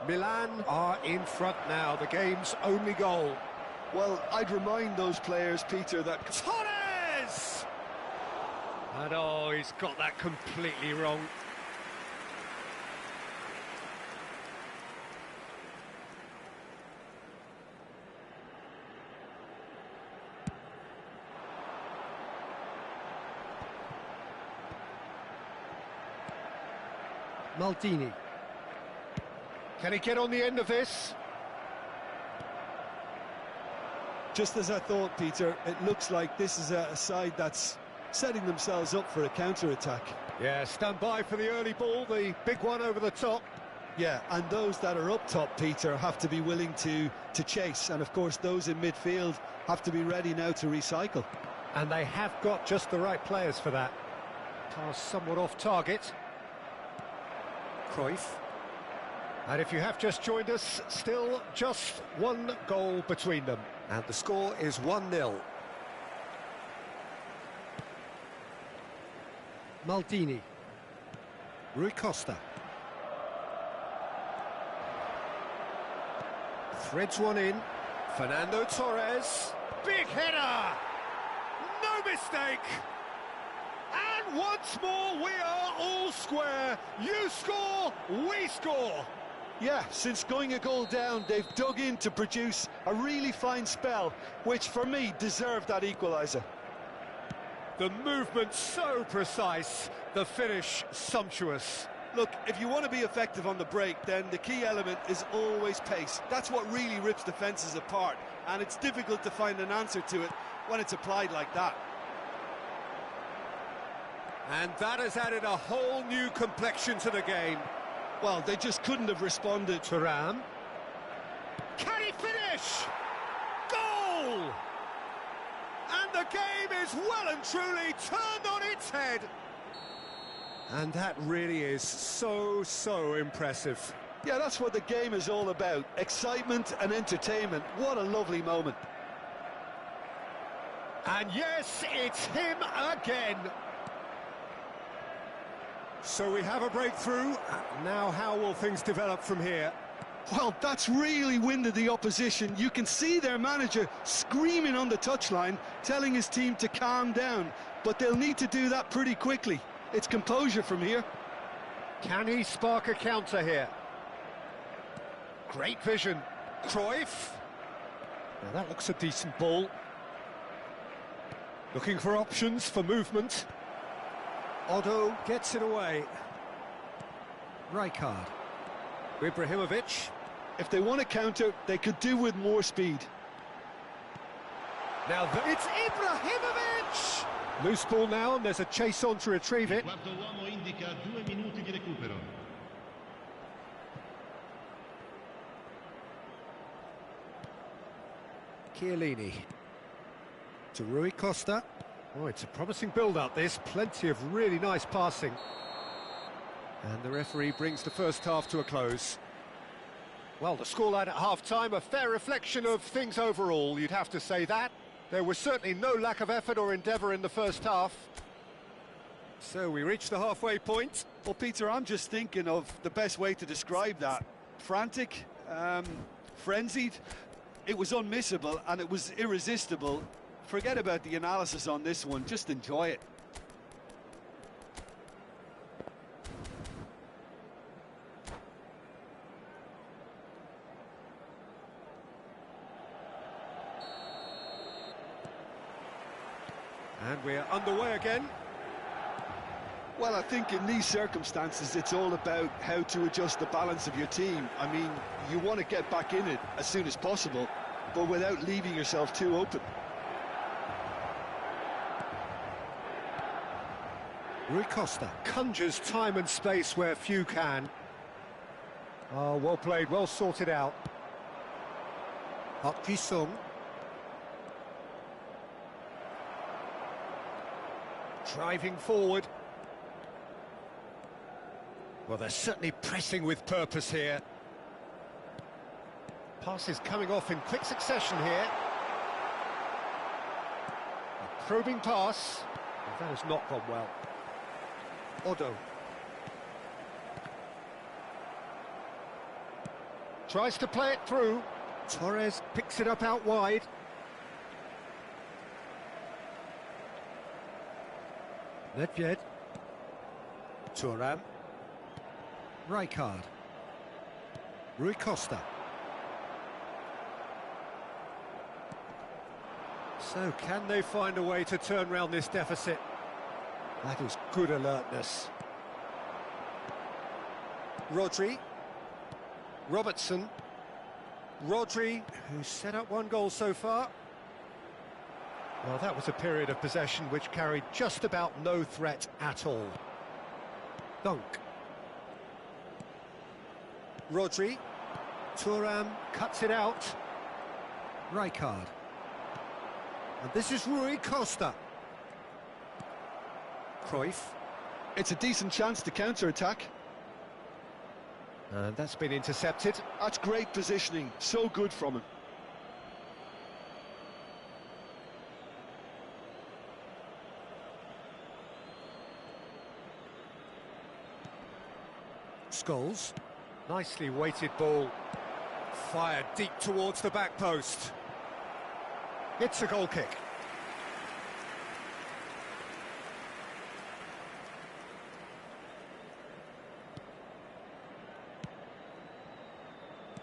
Milan are in front now, the game's only goal. Well, I'd remind those players, Peter, that... Torres! And oh, he's got that completely wrong. Maldini. Can he get on the end of this? Just as I thought, Peter, it looks like this is a side that's setting themselves up for a counter-attack. Yeah, stand by for the early ball, the big one over the top. Yeah, and those that are up top, Peter, have to be willing to chase. And, of course, those in midfield have to be ready now to recycle. And they have got just the right players for that. Pass somewhat off target. Cruyff. And if you have just joined us, still just one goal between them. And the score is 1-0. Maldini. Rui Costa. Threads one in. Fernando Torres. Big header! No mistake! And once more we are all square. You score, we score. Yeah, since going a goal down, they've dug in to produce a really fine spell, which for me deserved that equaliser. The movement so precise, the finish sumptuous. Look, if you want to be effective on the break, then the key element is always pace. That's what really rips defences apart, and it's difficult to find an answer to it when it's applied like that. And that has added a whole new complexion to the game. Well, they just couldn't have responded. Thuram. Can he finish? Goal! And the game is well and truly turned on its head. And that really is so impressive. Yeah, that's what the game is all about. Excitement and entertainment. What a lovely moment. And yes, it's him again. So we have a breakthrough. Now how will things develop from here? Well, that's really winded the opposition. You can see their manager screaming on the touchline, telling his team to calm down. But they'll need to do that pretty quickly. It's composure from here. Can he spark a counter here? Great vision. Cruyff. Now that looks a decent ball. Looking for options for movement. Otto gets it away. Rijkaard. Ibrahimovic. If they want to counter, they could do with more speed. Now it's Ibrahimovic! Loose ball now, and there's a chase on to retrieve it. Quarto uomo indica 2 minuti di recupero. Chiellini. To Rui Costa. Oh, it's a promising build-up, this. Plenty of really nice passing. And the referee brings the first half to a close. Well, the scoreline at half-time, a fair reflection of things overall, you'd have to say that. There was certainly no lack of effort or endeavour in the first half. So we reach the halfway point. Well, Peter, I'm just thinking of the best way to describe that. Frantic, frenzied. It was unmissable and it was irresistible. Forget about the analysis on this one, just enjoy it. And we're underway again. Well, I think in these circumstances, it's all about how to adjust the balance of your team. I mean, you want to get back in it as soon as possible, but without leaving yourself too open. Rui Costa conjures time and space where few can. Oh, well played, well sorted out. Park Ji-sung. Driving forward. Well, they're certainly pressing with purpose here. Passes coming off in quick succession here. A probing pass. Well, that has not gone well. Otto. Tries to play it through. Torres picks it up out wide. Nedved. Thuram. Rijkaard. Rui Costa. So can they find a way to turn round this deficit? That is good alertness. Rodri. Robertson. Rodri, who's set up one goal so far. Well, that was a period of possession which carried just about no threat at all. Dunk. Rodri. Thuram cuts it out. Rijkaard. And this is Rui Costa. Cruyff. It's a decent chance to counter-attack. And that's been intercepted. That's great positioning, so good from him. Scholes. Nicely weighted ball. Fired deep towards the back post. It's a goal kick.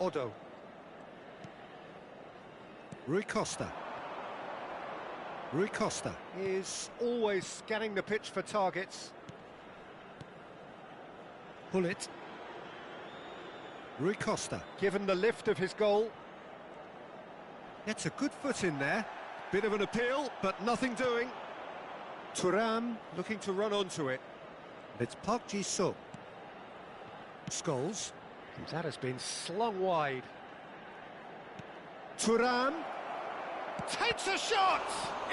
Odo. Rui Costa. Rui Costa is always scanning the pitch for targets. Bullet. Rui Costa, given the lift of his goal. Gets a good foot in there. Bit of an appeal, but nothing doing. Thuram looking to run onto it. It's Park Ji-suk. Scholes. That has been slung wide. Thuram takes a shot!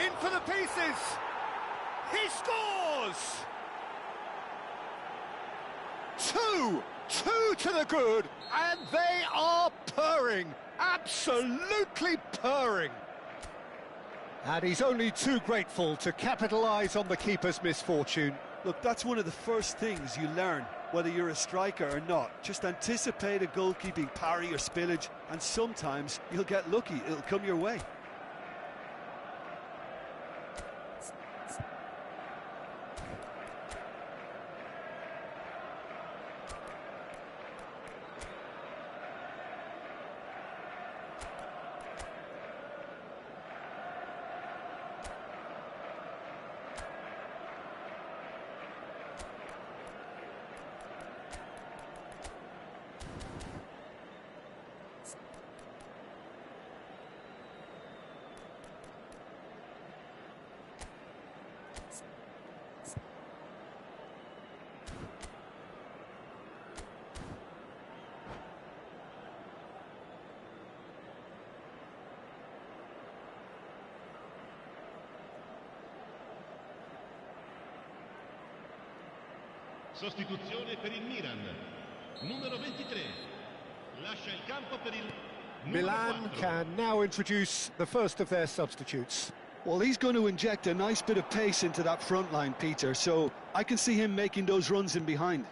In for the pieces! He scores! Two to the good, and they are purring, absolutely purring. And he's only too grateful to capitalise on the keeper's misfortune. Look, that's one of the first things you learn, whether you're a striker or not. Just anticipate a goalkeeping parry or spillage, and sometimes you'll get lucky, it'll come your way. Sostituzione per il Milan. Numero 23. Lascia il campo per il Milan can now introduce the first of their substitutes. Well, he's going to inject a nice bit of pace into that front line, Peter, so I can see him making those runs in behind.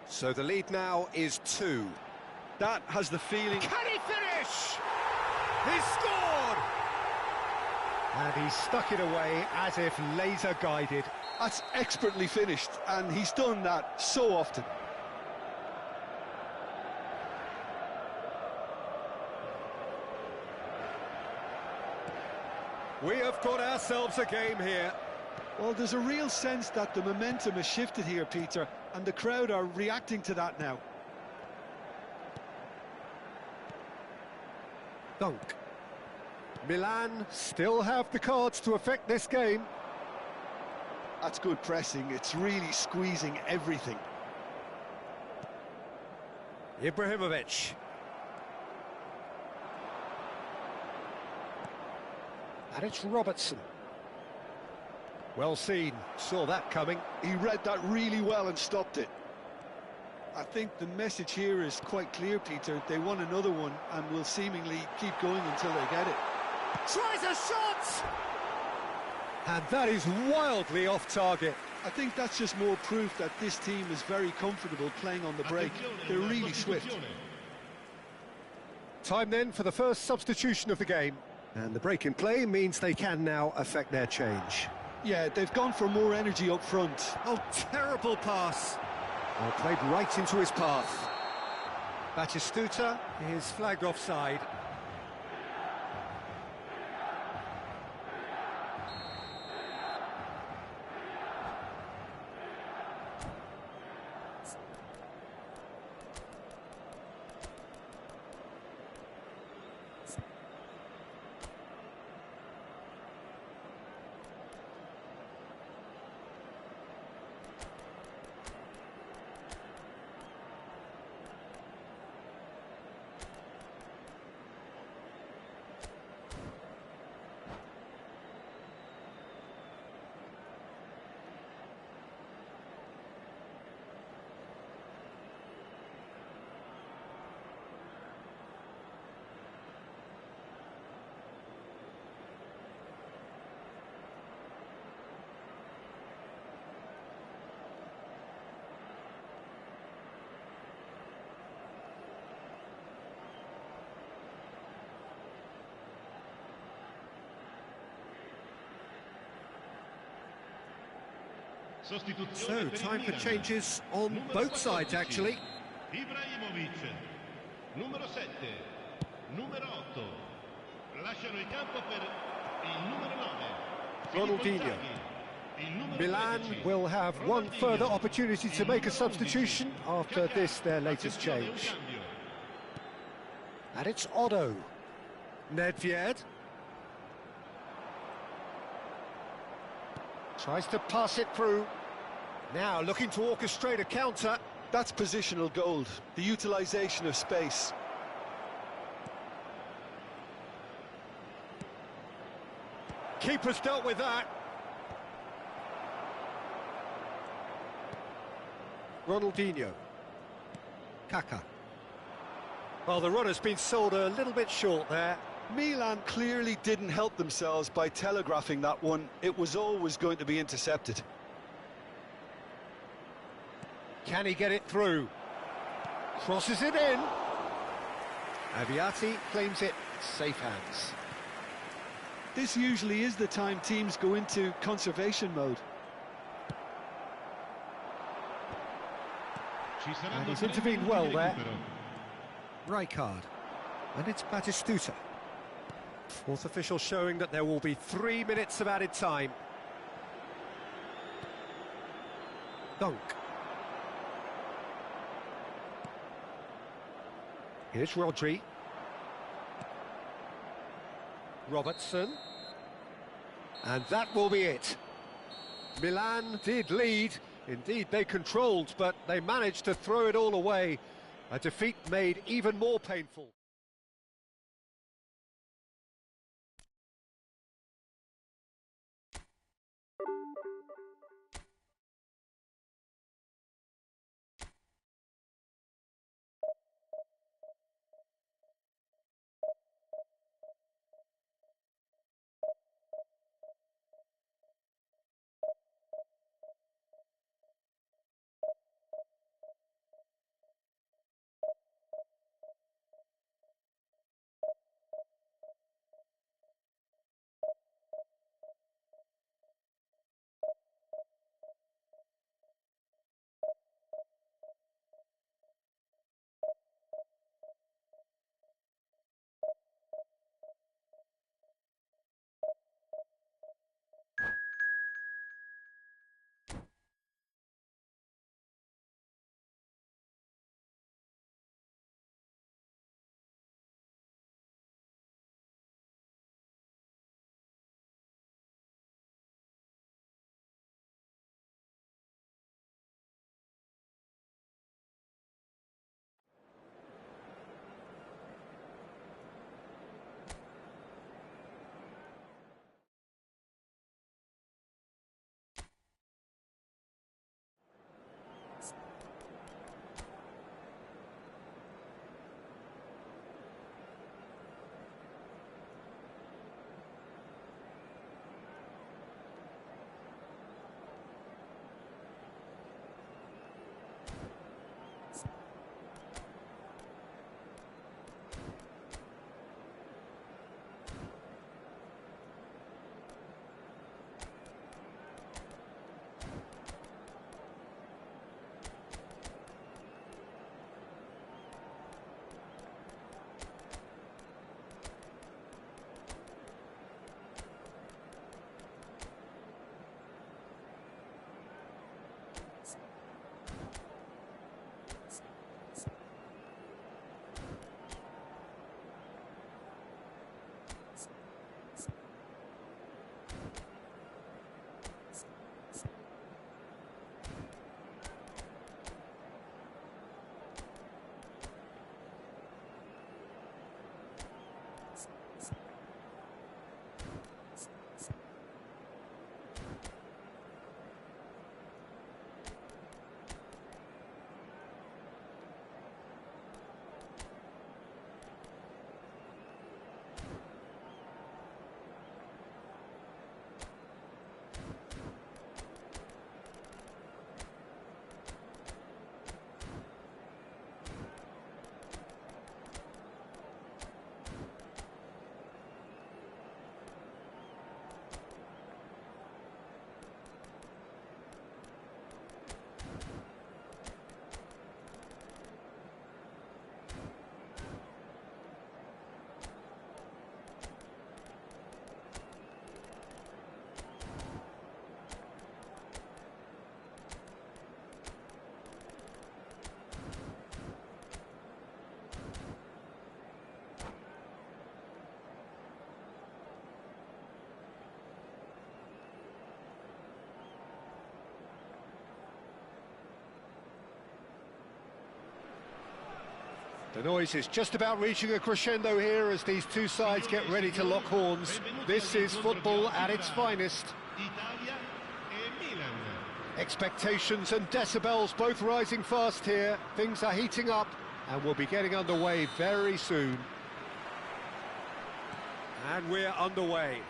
So the lead now is 2. That has the feeling... Can he finish? He scored! And he stuck it away as if laser-guided. That's expertly finished, and he's done that so often. We have got ourselves a game here. Well, there's a real sense that the momentum has shifted here, Peter, and the crowd are reacting to that now. Dunk. Milan still have the cards to affect this game. That's good pressing. It's really squeezing everything. Ibrahimovic. And it's Robertson. Well seen. Saw that coming. He read that really well and stopped it. I think the message here is quite clear, Peter. They want another one and will seemingly keep going until they get it. Tries a shot! And that is wildly off target. I think that's just more proof that this team is very comfortable playing on the break. They're really swift. Time then for the first substitution of the game. And the break in play means they can now affect their change. Yeah, they've gone for more energy up front. Oh, terrible pass. Well, played right into his path. Batistuta is flagged offside. So, time for changes on both sides, actually. numero 7, numero 8. Lasciano il campo per il numero 9. Ronaldinho. Milan will have one further opportunity to make a substitution after this, their latest change. And it's Otto. Nedved. Tries to pass it through. Now looking to orchestrate a counter. That's positional gold, the utilisation of space. Keeper's dealt with that. Ronaldinho. Kaká. Well, the run has been sold a little bit short there. Milan clearly didn't help themselves by telegraphing that one. It was always going to be intercepted. Can he get it through? Crosses it in. Aviati claims it, safe hands. This usually is the time teams go into conservation mode. And he's intervened well there. Rijkaard. And it's Batistuta. Fourth official showing that there will be 3 minutes of added time. Dunk. Here's Rodri. Robertson. And that will be it. Milan did lead. Indeed, they controlled, but they managed to throw it all away. A defeat made even more painful. The noise is just about reaching a crescendo here as these two sides get ready to lock horns. This is football at its finest. Italia e Milan. Expectations and decibels both rising fast here. Things are heating up and we'll be getting underway very soon. And we're underway.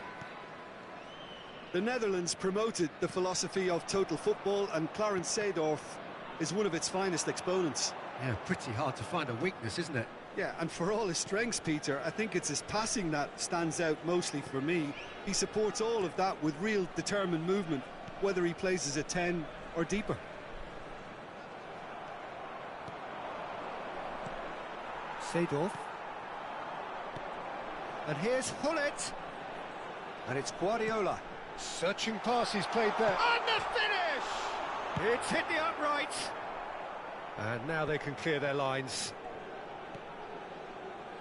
The Netherlands promoted the philosophy of total football, and Clarence Seedorf is one of its finest exponents. Yeah, pretty hard to find a weakness, isn't it? Yeah, and for all his strengths, Peter, I think it's his passing that stands out mostly for me. He supports all of that with real determined movement, whether he plays as a 10 or deeper. Seedorf. And here's Hullet. And it's Guardiola. Searching pass he's played there. And the finish! It's hit the upright. And now they can clear their lines.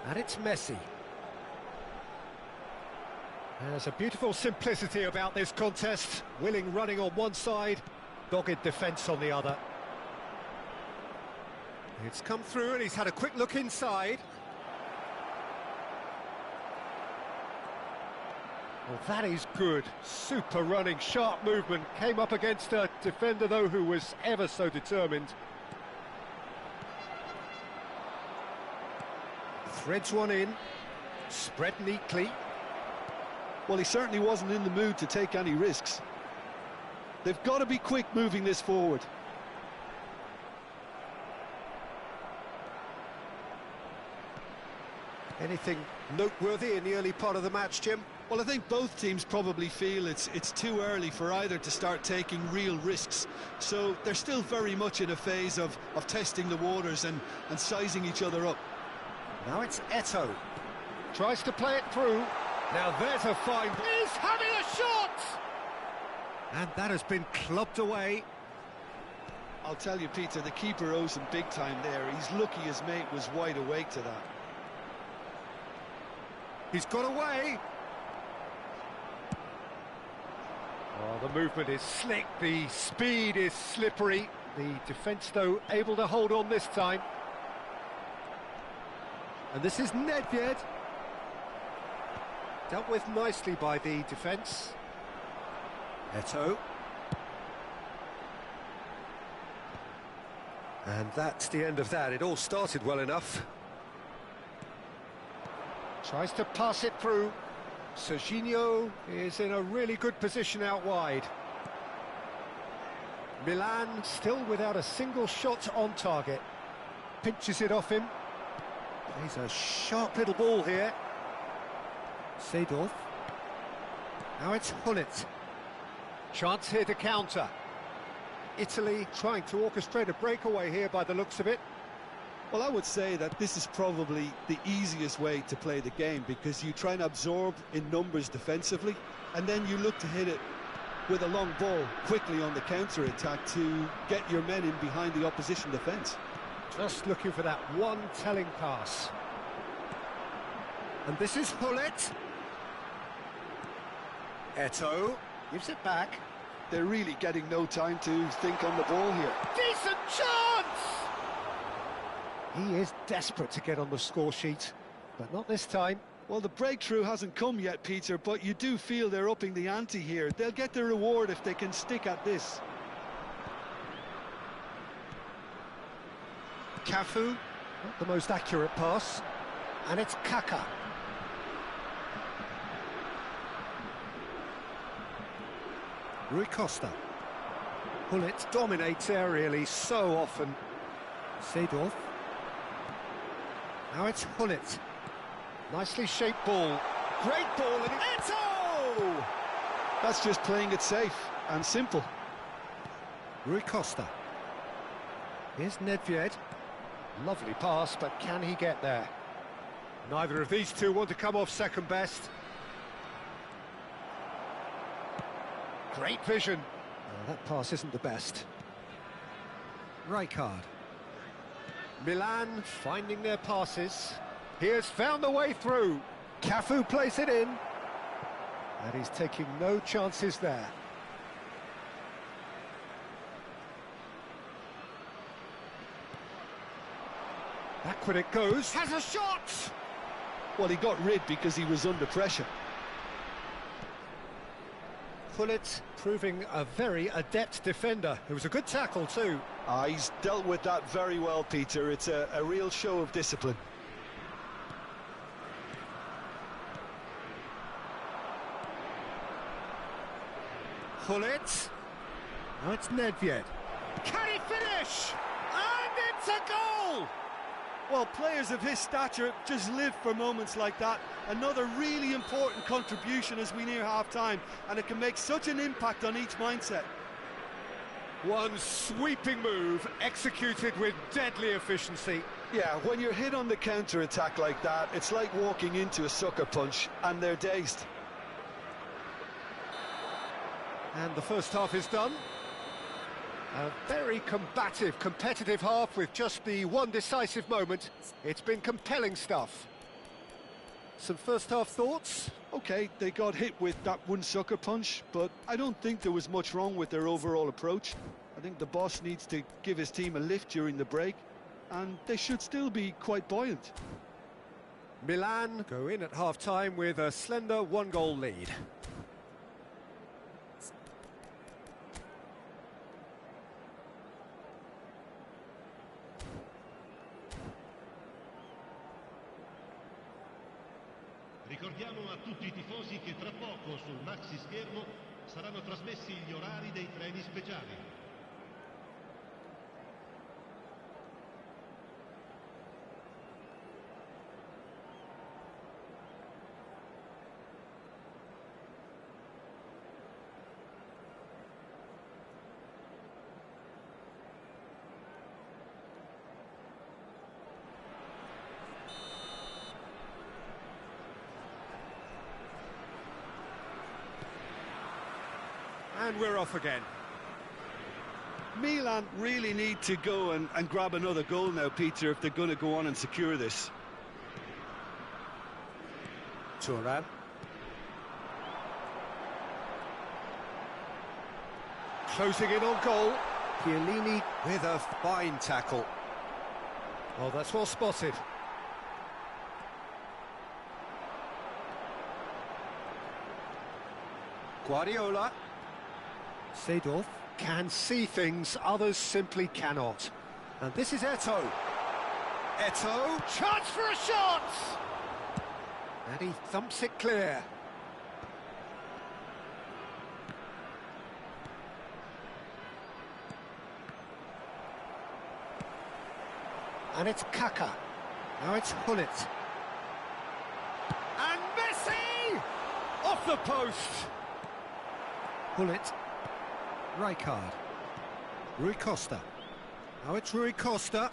And it's Messi. There's a beautiful simplicity about this contest. Willing running on one side, dogged defence on the other. It's come through and he's had a quick look inside. Well, that is good. Super running, sharp movement. Came up against a defender, though, who was ever so determined. Threads one in. Spread neatly. Well, he certainly wasn't in the mood to take any risks. They've got to be quick moving this forward. Anything noteworthy in the early part of the match, Jim? Well, I think both teams probably feel it's too early for either to start taking real risks. So they're still very much in a phase of testing the waters and sizing each other up. Now it's Eto'o. Tries to play it through. Now there's a fine... He's having a shot! And that has been clubbed away. I'll tell you, Peter, the keeper owes him big time there. He's lucky his mate was wide awake to that. He's got away. Oh, the movement is slick, the speed is slippery. The defence, though, able to hold on this time. And this is Nedved. Dealt with nicely by the defence. Eto'o. And that's the end of that. It all started well enough. Tries to pass it through. Serginho is in a really good position out wide. Milan still without a single shot on target. Pinches it off him. He's a sharp little ball here. Seedorf. Now it's Hullet. Chance here to counter. Italy trying to orchestrate a breakaway here by the looks of it. Well, I would say that this is probably the easiest way to play the game, because you try and absorb in numbers defensively, and then you look to hit it with a long ball quickly on the counter-attack to get your men in behind the opposition defence. Just looking for that one telling pass. And this is Hullet. Eto'o gives it back. They're really getting no time to think on the ball here. Decent chance! He is desperate to get on the score sheet, but not this time. Well, the breakthrough hasn't come yet, Peter, but you do feel they're upping the ante here. They'll get their reward if they can stick at this. Cafu, not the most accurate pass, and it's Kaka. Rui Costa. Hullet dominates aerially so often. Seedorf. Now it's Hullet. Nicely shaped ball. Great ball, and Eto'o! That's just playing it safe and simple. Rui Costa. Here's Nedved. Lovely pass, but can he get there? Neither of these two want to come off second best. Great vision. Oh, that pass isn't the best. Rijkaard. Milan finding their passes. He has found the way through. Cafu plays it in. And he's taking no chances there. Backward it goes. Has a shot! Well, he got rid because he was under pressure. Pullet proving a very adept defender. It was a good tackle too. He's dealt with that very well, Peter. It's a real show of discipline. Pullet. Now it's Nedved. Can he finish? And it's a goal! Well, players of his stature just live for moments like that. Another really important contribution as we near half-time, and it can make such an impact on each mindset. One sweeping move, executed with deadly efficiency. Yeah, when you're hit on the counter-attack like that, it's like walking into a sucker punch, and they're dazed. And the first half is done. A very combative, competitive half with just the one decisive moment. It's been compelling stuff. Some first half thoughts? Okay, they got hit with that one sucker punch, but I don't think there was much wrong with their overall approach. I think the boss needs to give his team a lift during the break, and they should still be quite buoyant. Milan go in at half-time with a slender one-goal lead. Ricordiamo a tutti i tifosi che tra poco sul maxi schermo saranno trasmessi gli orari dei treni speciali. And we're off again. Milan really need to go and grab another goal now, Peter, if they're going to go on and secure this. Turan. Closing in on goal. Chiellini with a fine tackle. Oh, that's well spotted. Guardiola. Seedorf can see things others simply cannot. And this is Eto'o. Eto'o, chance for a shot! And he thumps it clear. And it's Kaka. Now it's Hullet. And Messi! Off the post! Hullet. Rijkaard. Rui Costa. Now it's Rui Costa.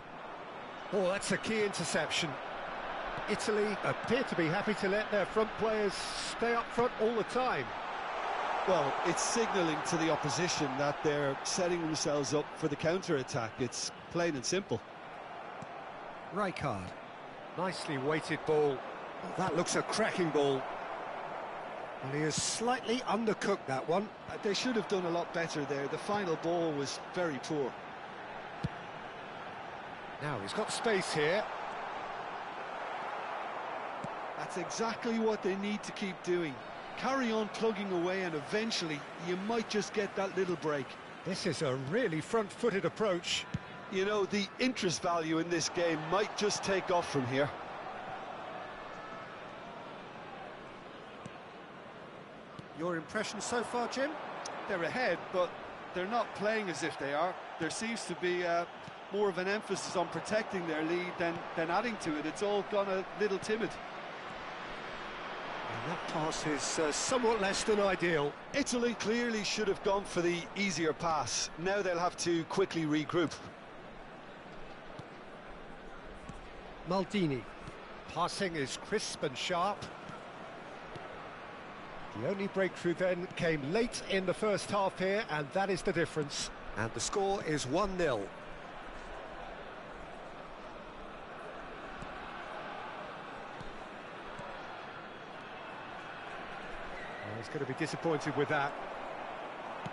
Oh, that's a key interception. Italy appear to be happy to let their front players stay up front all the time. Well, it's signalling to the opposition that they're setting themselves up for the counter-attack. It's plain and simple. Rijkaard. Nicely weighted ball. Oh, that looks a cracking ball. Well, he has slightly undercooked that one. They should have done a lot better there. The final ball was very poor. Now he's got space here. That's exactly what they need to keep doing. Carry on plugging away and eventually you might just get that little break. This is a really front-footed approach. You know, the interest value in this game might just take off from here. Your impression so far, Jim? They're ahead, but they're not playing as if they are. There seems to be more of an emphasis on protecting their lead than adding to it. It's all gone a little timid. And that pass is somewhat less than ideal. Italy clearly should have gone for the easier pass. Now they'll have to quickly regroup. Maldini. Passing is crisp and sharp. The only breakthrough then came late in the first half here, and that is the difference. And the score is 1-0. He's going to be disappointed with that.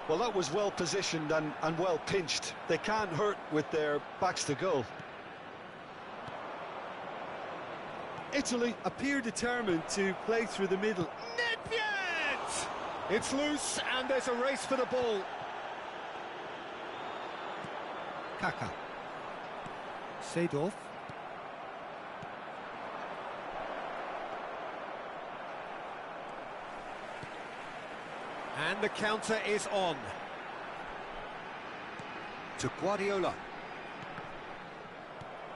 Well, that was well positioned and well pinched. They can't hurt with their backs to goal. Italy appear determined to play through the middle. Nedved! It's loose and there's a race for the ball. Kaka. Seedorf. And the counter is on. To Guardiola.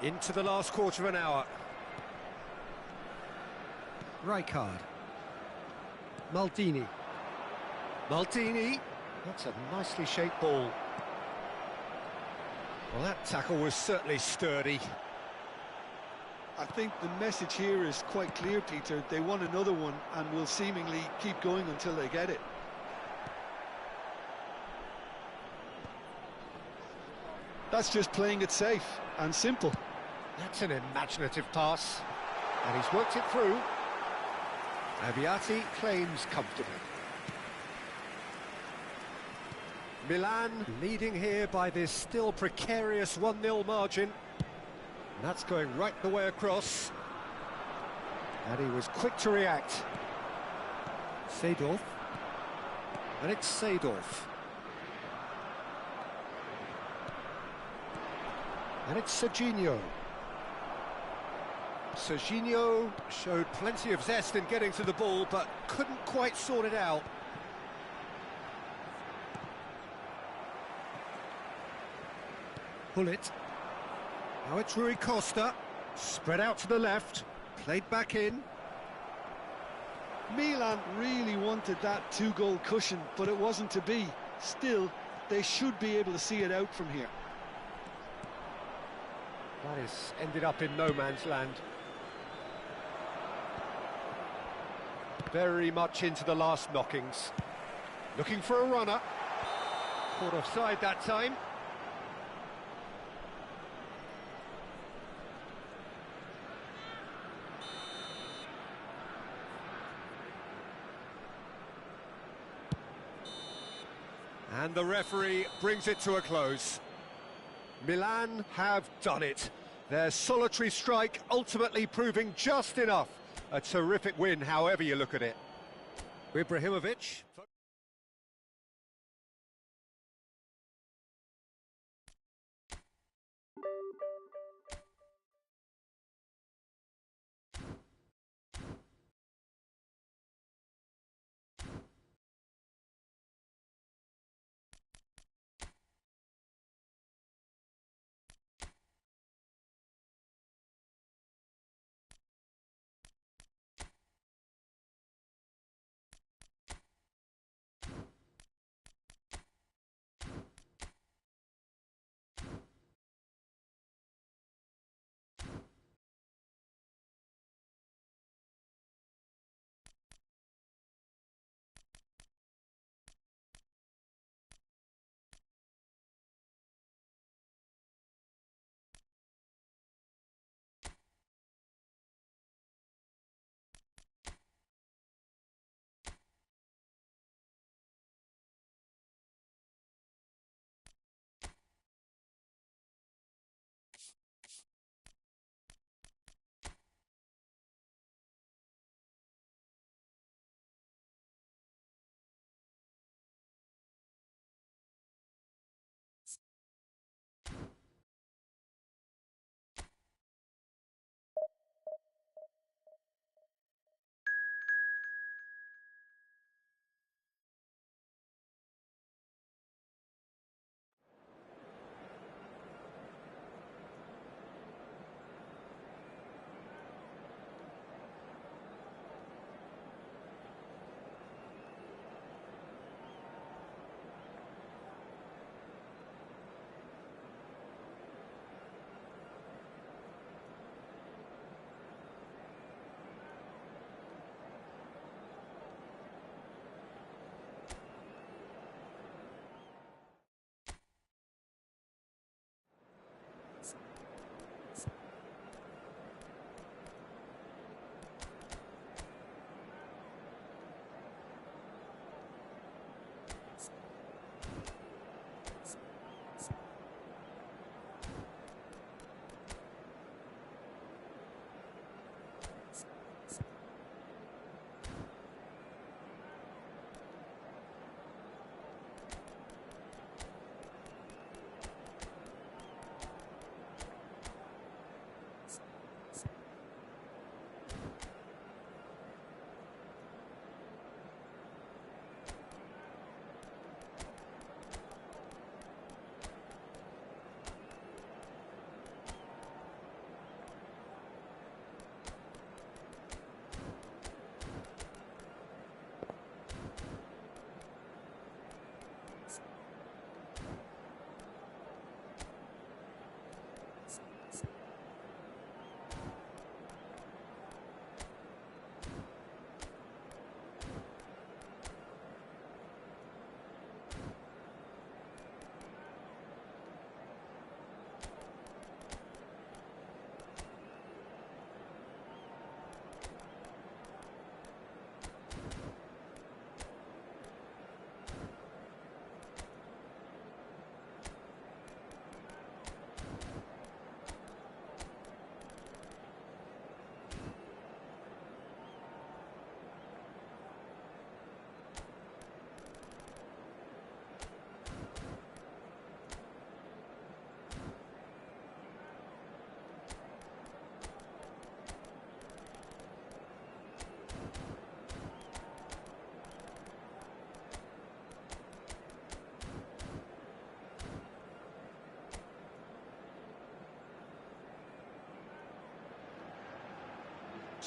Into the last quarter of an hour. Rijkaard. Maldini. Maldini. That's a nicely shaped ball. Well, that tackle was certainly sturdy. I think the message here is quite clear, Peter. They want another one and will seemingly keep going until they get it. That's just playing it safe and simple. That's an imaginative pass. And he's worked it through. Diminati claims comfortably. Milan leading here by this still precarious 1-0 margin. And that's going right the way across. And he was quick to react. Seedorf. And it's Seedorf. And it's Serginho. Serginho showed plenty of zest in getting to the ball, but couldn't quite sort it out. Bullet. Now it's Rui Costa. Spread out to the left. Played back in. Milan really wanted that two-goal cushion, but it wasn't to be. Still, they should be able to see it out from here. That has ended up in no man's land. Very much into the last knockings. Looking for a runner. Caught offside that time. And the referee brings it to a close. Milan have done it. Their solitary strike ultimately proving just enough. A terrific win, however you look at it. Ibrahimovic.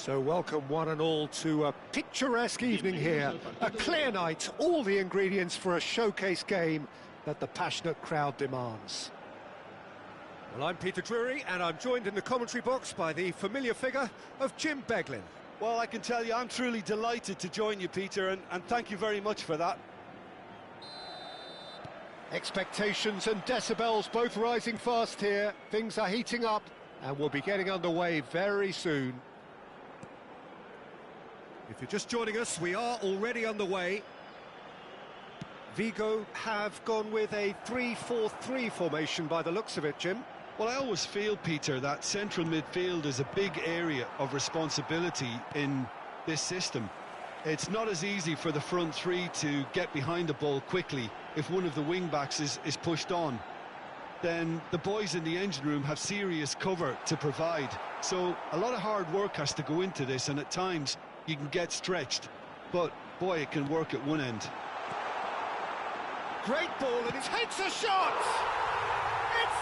So welcome one and all to a picturesque evening here. A clear night, all the ingredients for a showcase game that the passionate crowd demands. Well, I'm Peter Drury, and I'm joined in the commentary box by the familiar figure of Jim Beglin. Well, I can tell you I'm truly delighted to join you, Peter, and thank you very much for that. Expectations and decibels both rising fast here. Things are heating up, and we'll be getting underway very soon. If you're just joining us, we are already underway. Vigo have gone with a 3-4-3 formation by the looks of it, Jim. Well, I always feel, Peter, that central midfield is a big area of responsibility in this system. It's not as easy for the front three to get behind the ball quickly if one of the wing-backs is pushed on. Then the boys in the engine room have serious cover to provide. So a lot of hard work has to go into this, and at times you can get stretched. But, boy, it can work at one end. Great ball, and it hits a shot! It's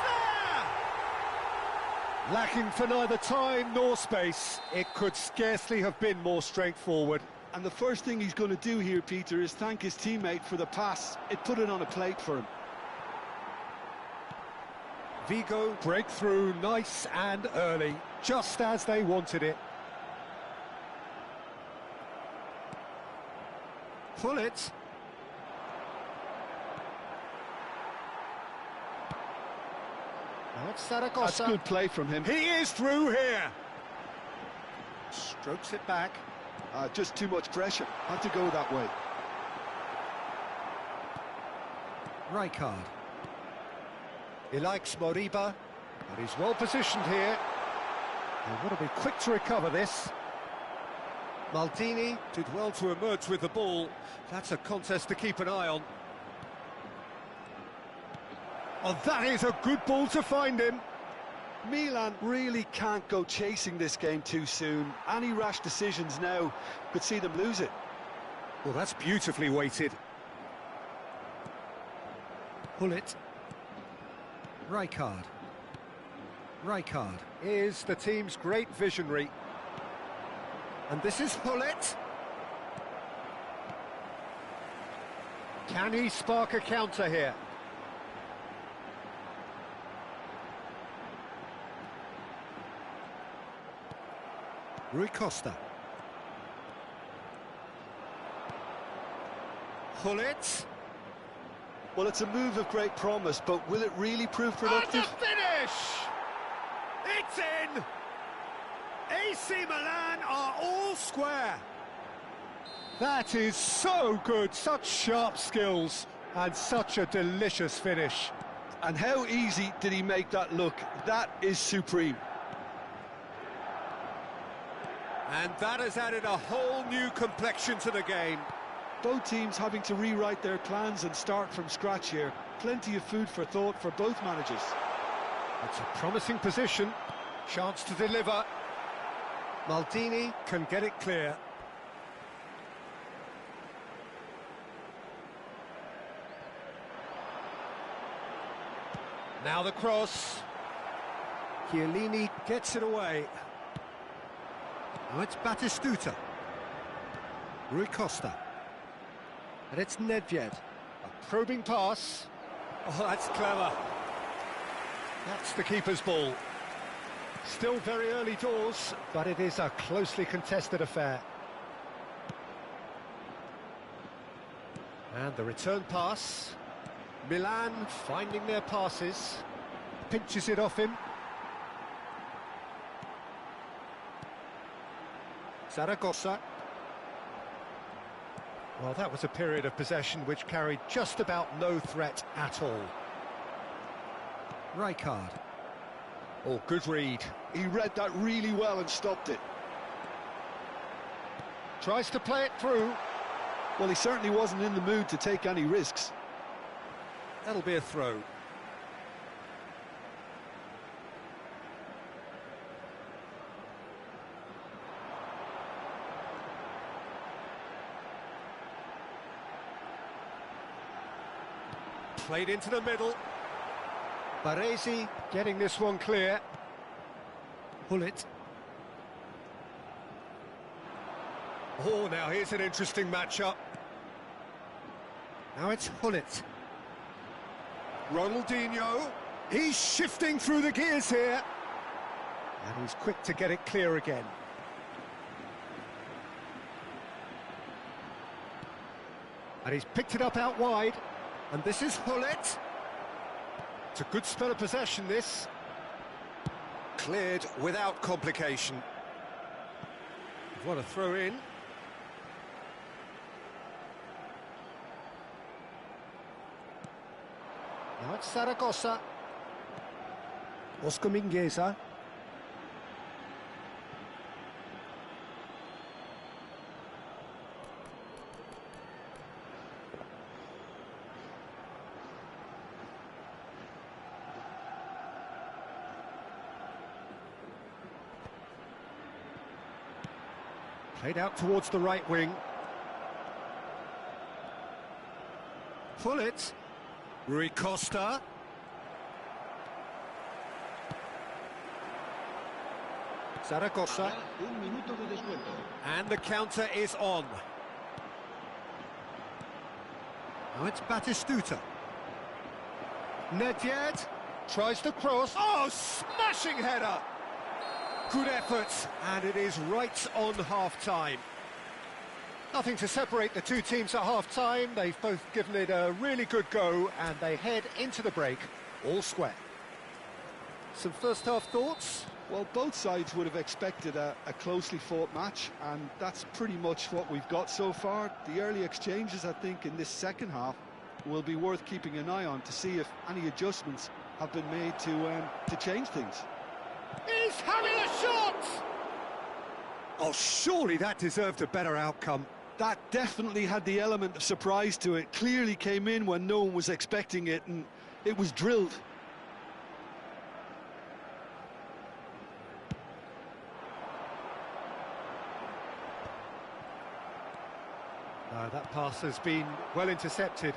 there! Lacking for neither time nor space, it could scarcely have been more straightforward. And the first thing he's going to do here, Peter, is thank his teammate for the pass. It put it on a plate for him. Vigo breakthrough, nice and early, just as they wanted it. Pull it. Now it's Zaragoza. That's good play from him. He is through here. Strokes it back. Just too much pressure. Had to go that way. Rijkaard. He likes Moriba, but he's well positioned here. They want to be quick to recover this. Maldini did well to emerge with the ball. That's a contest to keep an eye on. Oh, that is a good ball to find him. Milan really can't go chasing this game too soon. Any rash decisions now could see them lose it. Well, that's beautifully weighted. Pull it. Rijkaard. Rijkaard is the team's great visionary. And this is Hullet. Can he spark a counter here? Rui Costa. Hullet. Well, it's a move of great promise, but will it really prove productive? And the finish! It's in! AC Milan are all square. That is so good, such sharp skills, and such a delicious finish. And how easy did he make that look? That is supreme. And that has added a whole new complexion to the game. Both teams having to rewrite their plans and start from scratch here. Plenty of food for thought for both managers. It's a promising position. Chance to deliver. Maldini can get it clear. Now the cross. Chiellini gets it away. Now it's Batistuta. Rui Costa. And it's Nedved. A probing pass. Oh, that's clever. That's the keeper's ball. Still very early doors, but it is a closely contested affair. And the return pass. Milan finding their passes. Pinches it off him. Zaragoza. Well, that was a period of possession which carried just about no threat at all. Rijkaard. Oh, good read. He read that really well and stopped it. Tries to play it through. Well, he certainly wasn't in the mood to take any risks. That'll be a throw. Played into the middle. Baresi getting this one clear. Hullet. Oh, now here's an interesting matchup. Now it's Hullet. Ronaldinho. He's shifting through the gears here. And he's quick to get it clear again. And he's picked it up out wide. And this is Hullet. It's a good spell of possession, this. Cleared without complication. What a throw in. Now it's Zaragoza. Oscar Mingueza. Played out towards the right wing. Pull it. Rui Costa. Zaragoza. And the counter is on. Now it's Batistuta. Nedved tries to cross. Oh, smashing header! Good effort, and it is right on half-time. Nothing to separate the two teams at half-time. They've both given it a really good go, and they head into the break all square. Some first-half thoughts? Well, both sides would have expected a closely fought match, and that's pretty much what we've got so far. The early exchanges, I think, in this second half will be worth keeping an eye on to see if any adjustments have been made to change things. He's having a shot! Oh, surely that deserved a better outcome. That definitely had the element of surprise to it. Clearly came in when no one was expecting it, and it was drilled. That pass has been well intercepted.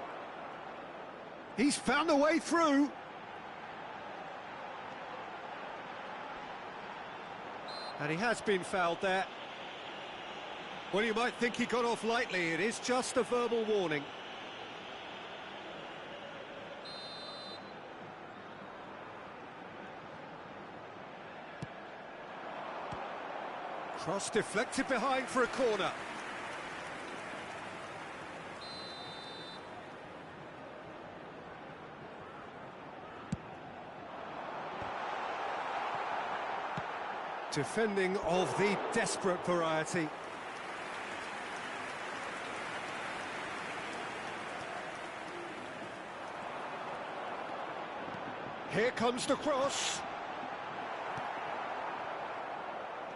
He's found a way through. And he has been fouled there. Well, you might think he got off lightly. It is just a verbal warning. Cross deflected behind for a corner. Defending of the desperate variety. Here comes the cross.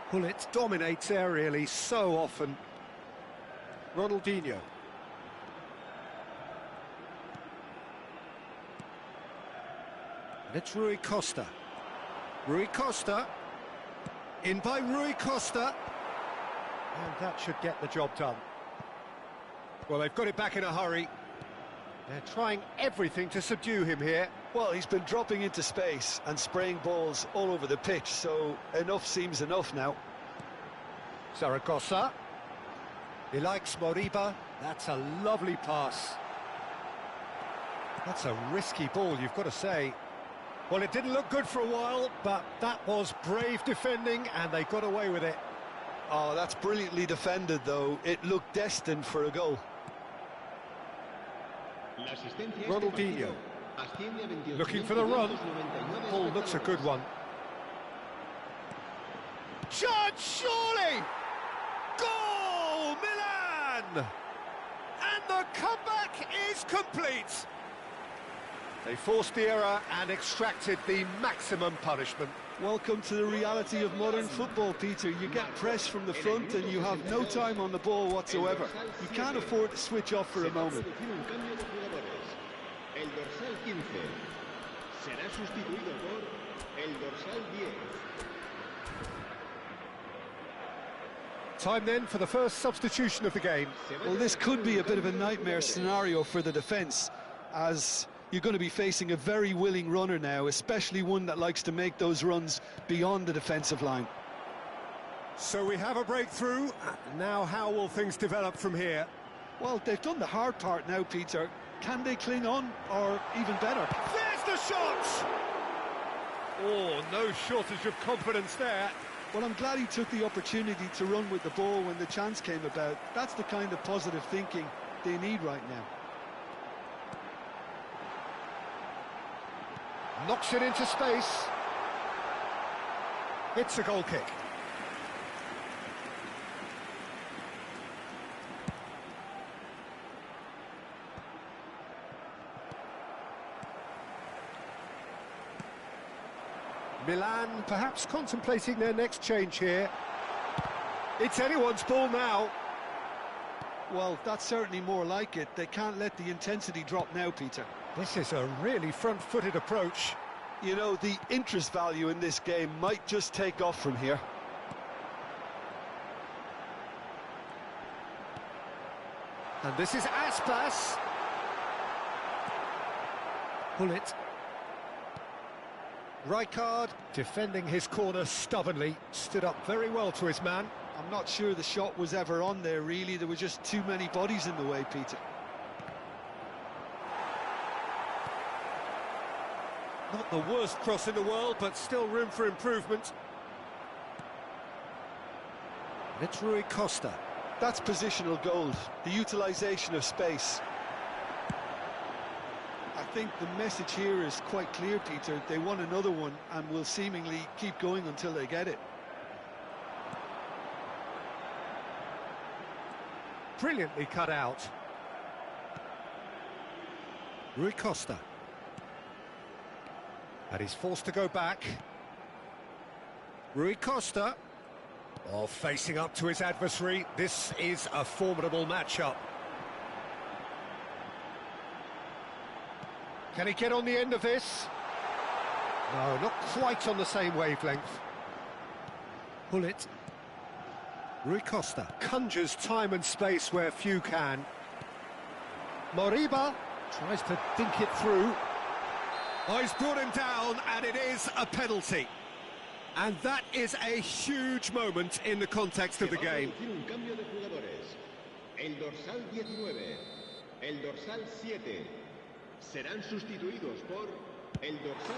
Hullet dominates aerially so often. Ronaldinho. And it's Rui Costa. Rui Costa. In by Rui Costa. And that should get the job done. Well, they've got it back in a hurry. They're trying everything to subdue him here. Well, he's been dropping into space and spraying balls all over the pitch, so enough seems enough now. Zaragoza. He likes Moriba. That's a lovely pass. That's a risky ball, you've got to say. Well, it didn't look good for a while, but that was brave defending, and they got away with it. Oh, that's brilliantly defended, though. It looked destined for a goal. Ronaldinho. Looking for the run. Ball looks a good one. Chance, surely! Goal, Milan! And the comeback is complete. They forced the error and extracted the maximum punishment. Welcome to the reality of modern football, Peter. You get press from the front and you have no time on the ball whatsoever. You can't afford to switch off for a moment. El dorsal 15 será sustituido por el dorsal 10. Time then for the first substitution of the game. Well, this could be a bit of a nightmare scenario for the defence, as you're going to be facing a very willing runner now, especially one that likes to make those runs beyond the defensive line. So we have a breakthrough. Now how will things develop from here? Well, they've done the hard part now, Peter. Can they cling on, or even better? There's the shot! Oh, no shortage of confidence there. Well, I'm glad he took the opportunity to run with the ball when the chance came about. That's the kind of positive thinking they need right now. Knocks it into space. It's a goal kick. Milan perhaps contemplating their next change here. It's anyone's ball now. Well, that's certainly more like it. They can't let the intensity drop now, Peter. This is a really front-footed approach. You know, the interest value in this game might just take off from here. And this is Aspas. Pull it. Rijkaard, defending his corner stubbornly, stood up very well to his man. I'm not sure the shot was ever on there, really. There were just too many bodies in the way, Peter. Not the worst cross in the world, but still room for improvement. It's Rui Costa. That's positional gold, the utilisation of space. I think the message here is quite clear, Peter. They want another one and will seemingly keep going until they get it. Brilliantly cut out. Rui Costa. And he's forced to go back. Rui Costa. Oh, facing up to his adversary. This is a formidable matchup. Can he get on the end of this? No, not quite on the same wavelength. Pull it. Rui Costa conjures time and space where few can. Moriba tries to think it through. Oh, he's brought him down, and it is a penalty. And that is a huge moment in the context of the game. El dorsal 19, el dorsal 7 serán sustituidos por el dorsal.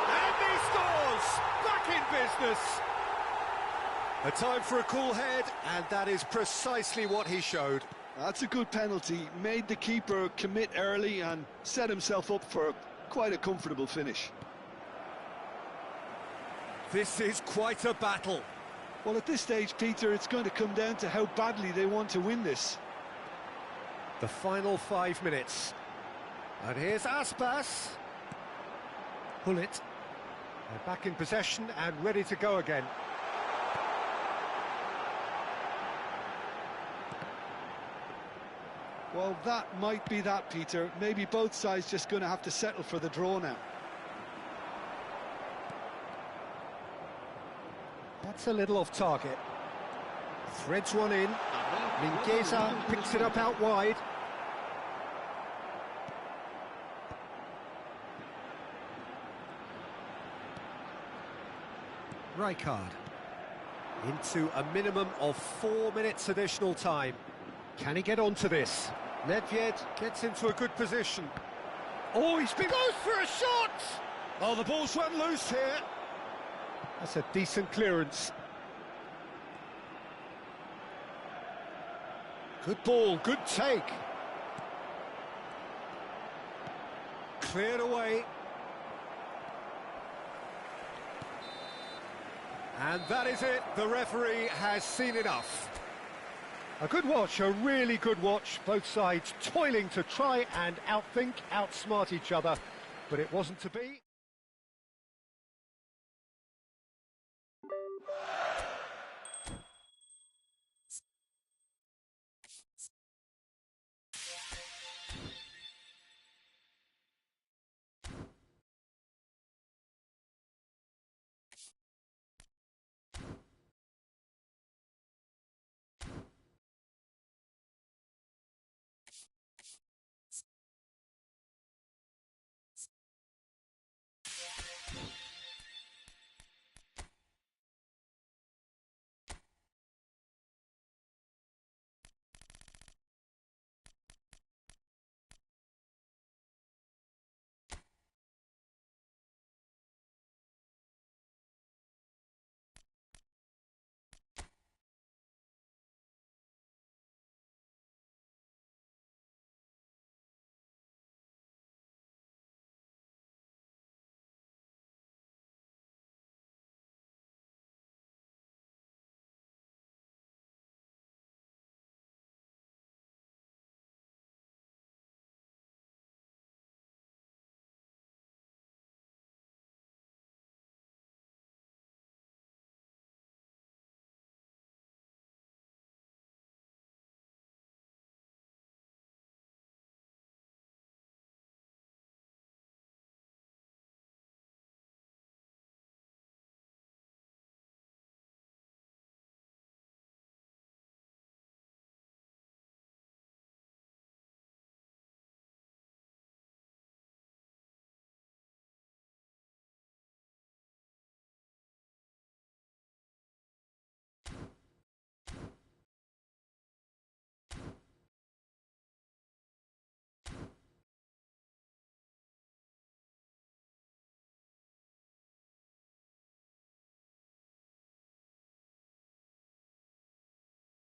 And he scores! Back in business! A time for a cool head, and that is precisely what he showed. That's a good penalty. Made the keeper commit early and set himself up for quite a comfortable finish. This is quite a battle. Well, at this stage, Peter, it's going to come down to how badly they want to win this. The final 5 minutes. And here's Aspas. Pull it. They're back in possession and ready to go again. Well, that might be that, Peter. Maybe both sides just going to have to settle for the draw now. That's a little off target. Threads one in. Mingueza picks it up out wide. Rijkaard. Into a minimum of 4 minutes additional time. Can he get onto this? Nedved gets into a good position. Oh, he's been goes for a shot! Oh, the ball's run loose here. That's a decent clearance. Good ball, good take. Cleared away. And that is it. The referee has seen enough. A good watch, a really good watch. Both sides toiling to try and outsmart each other, but it wasn't to be.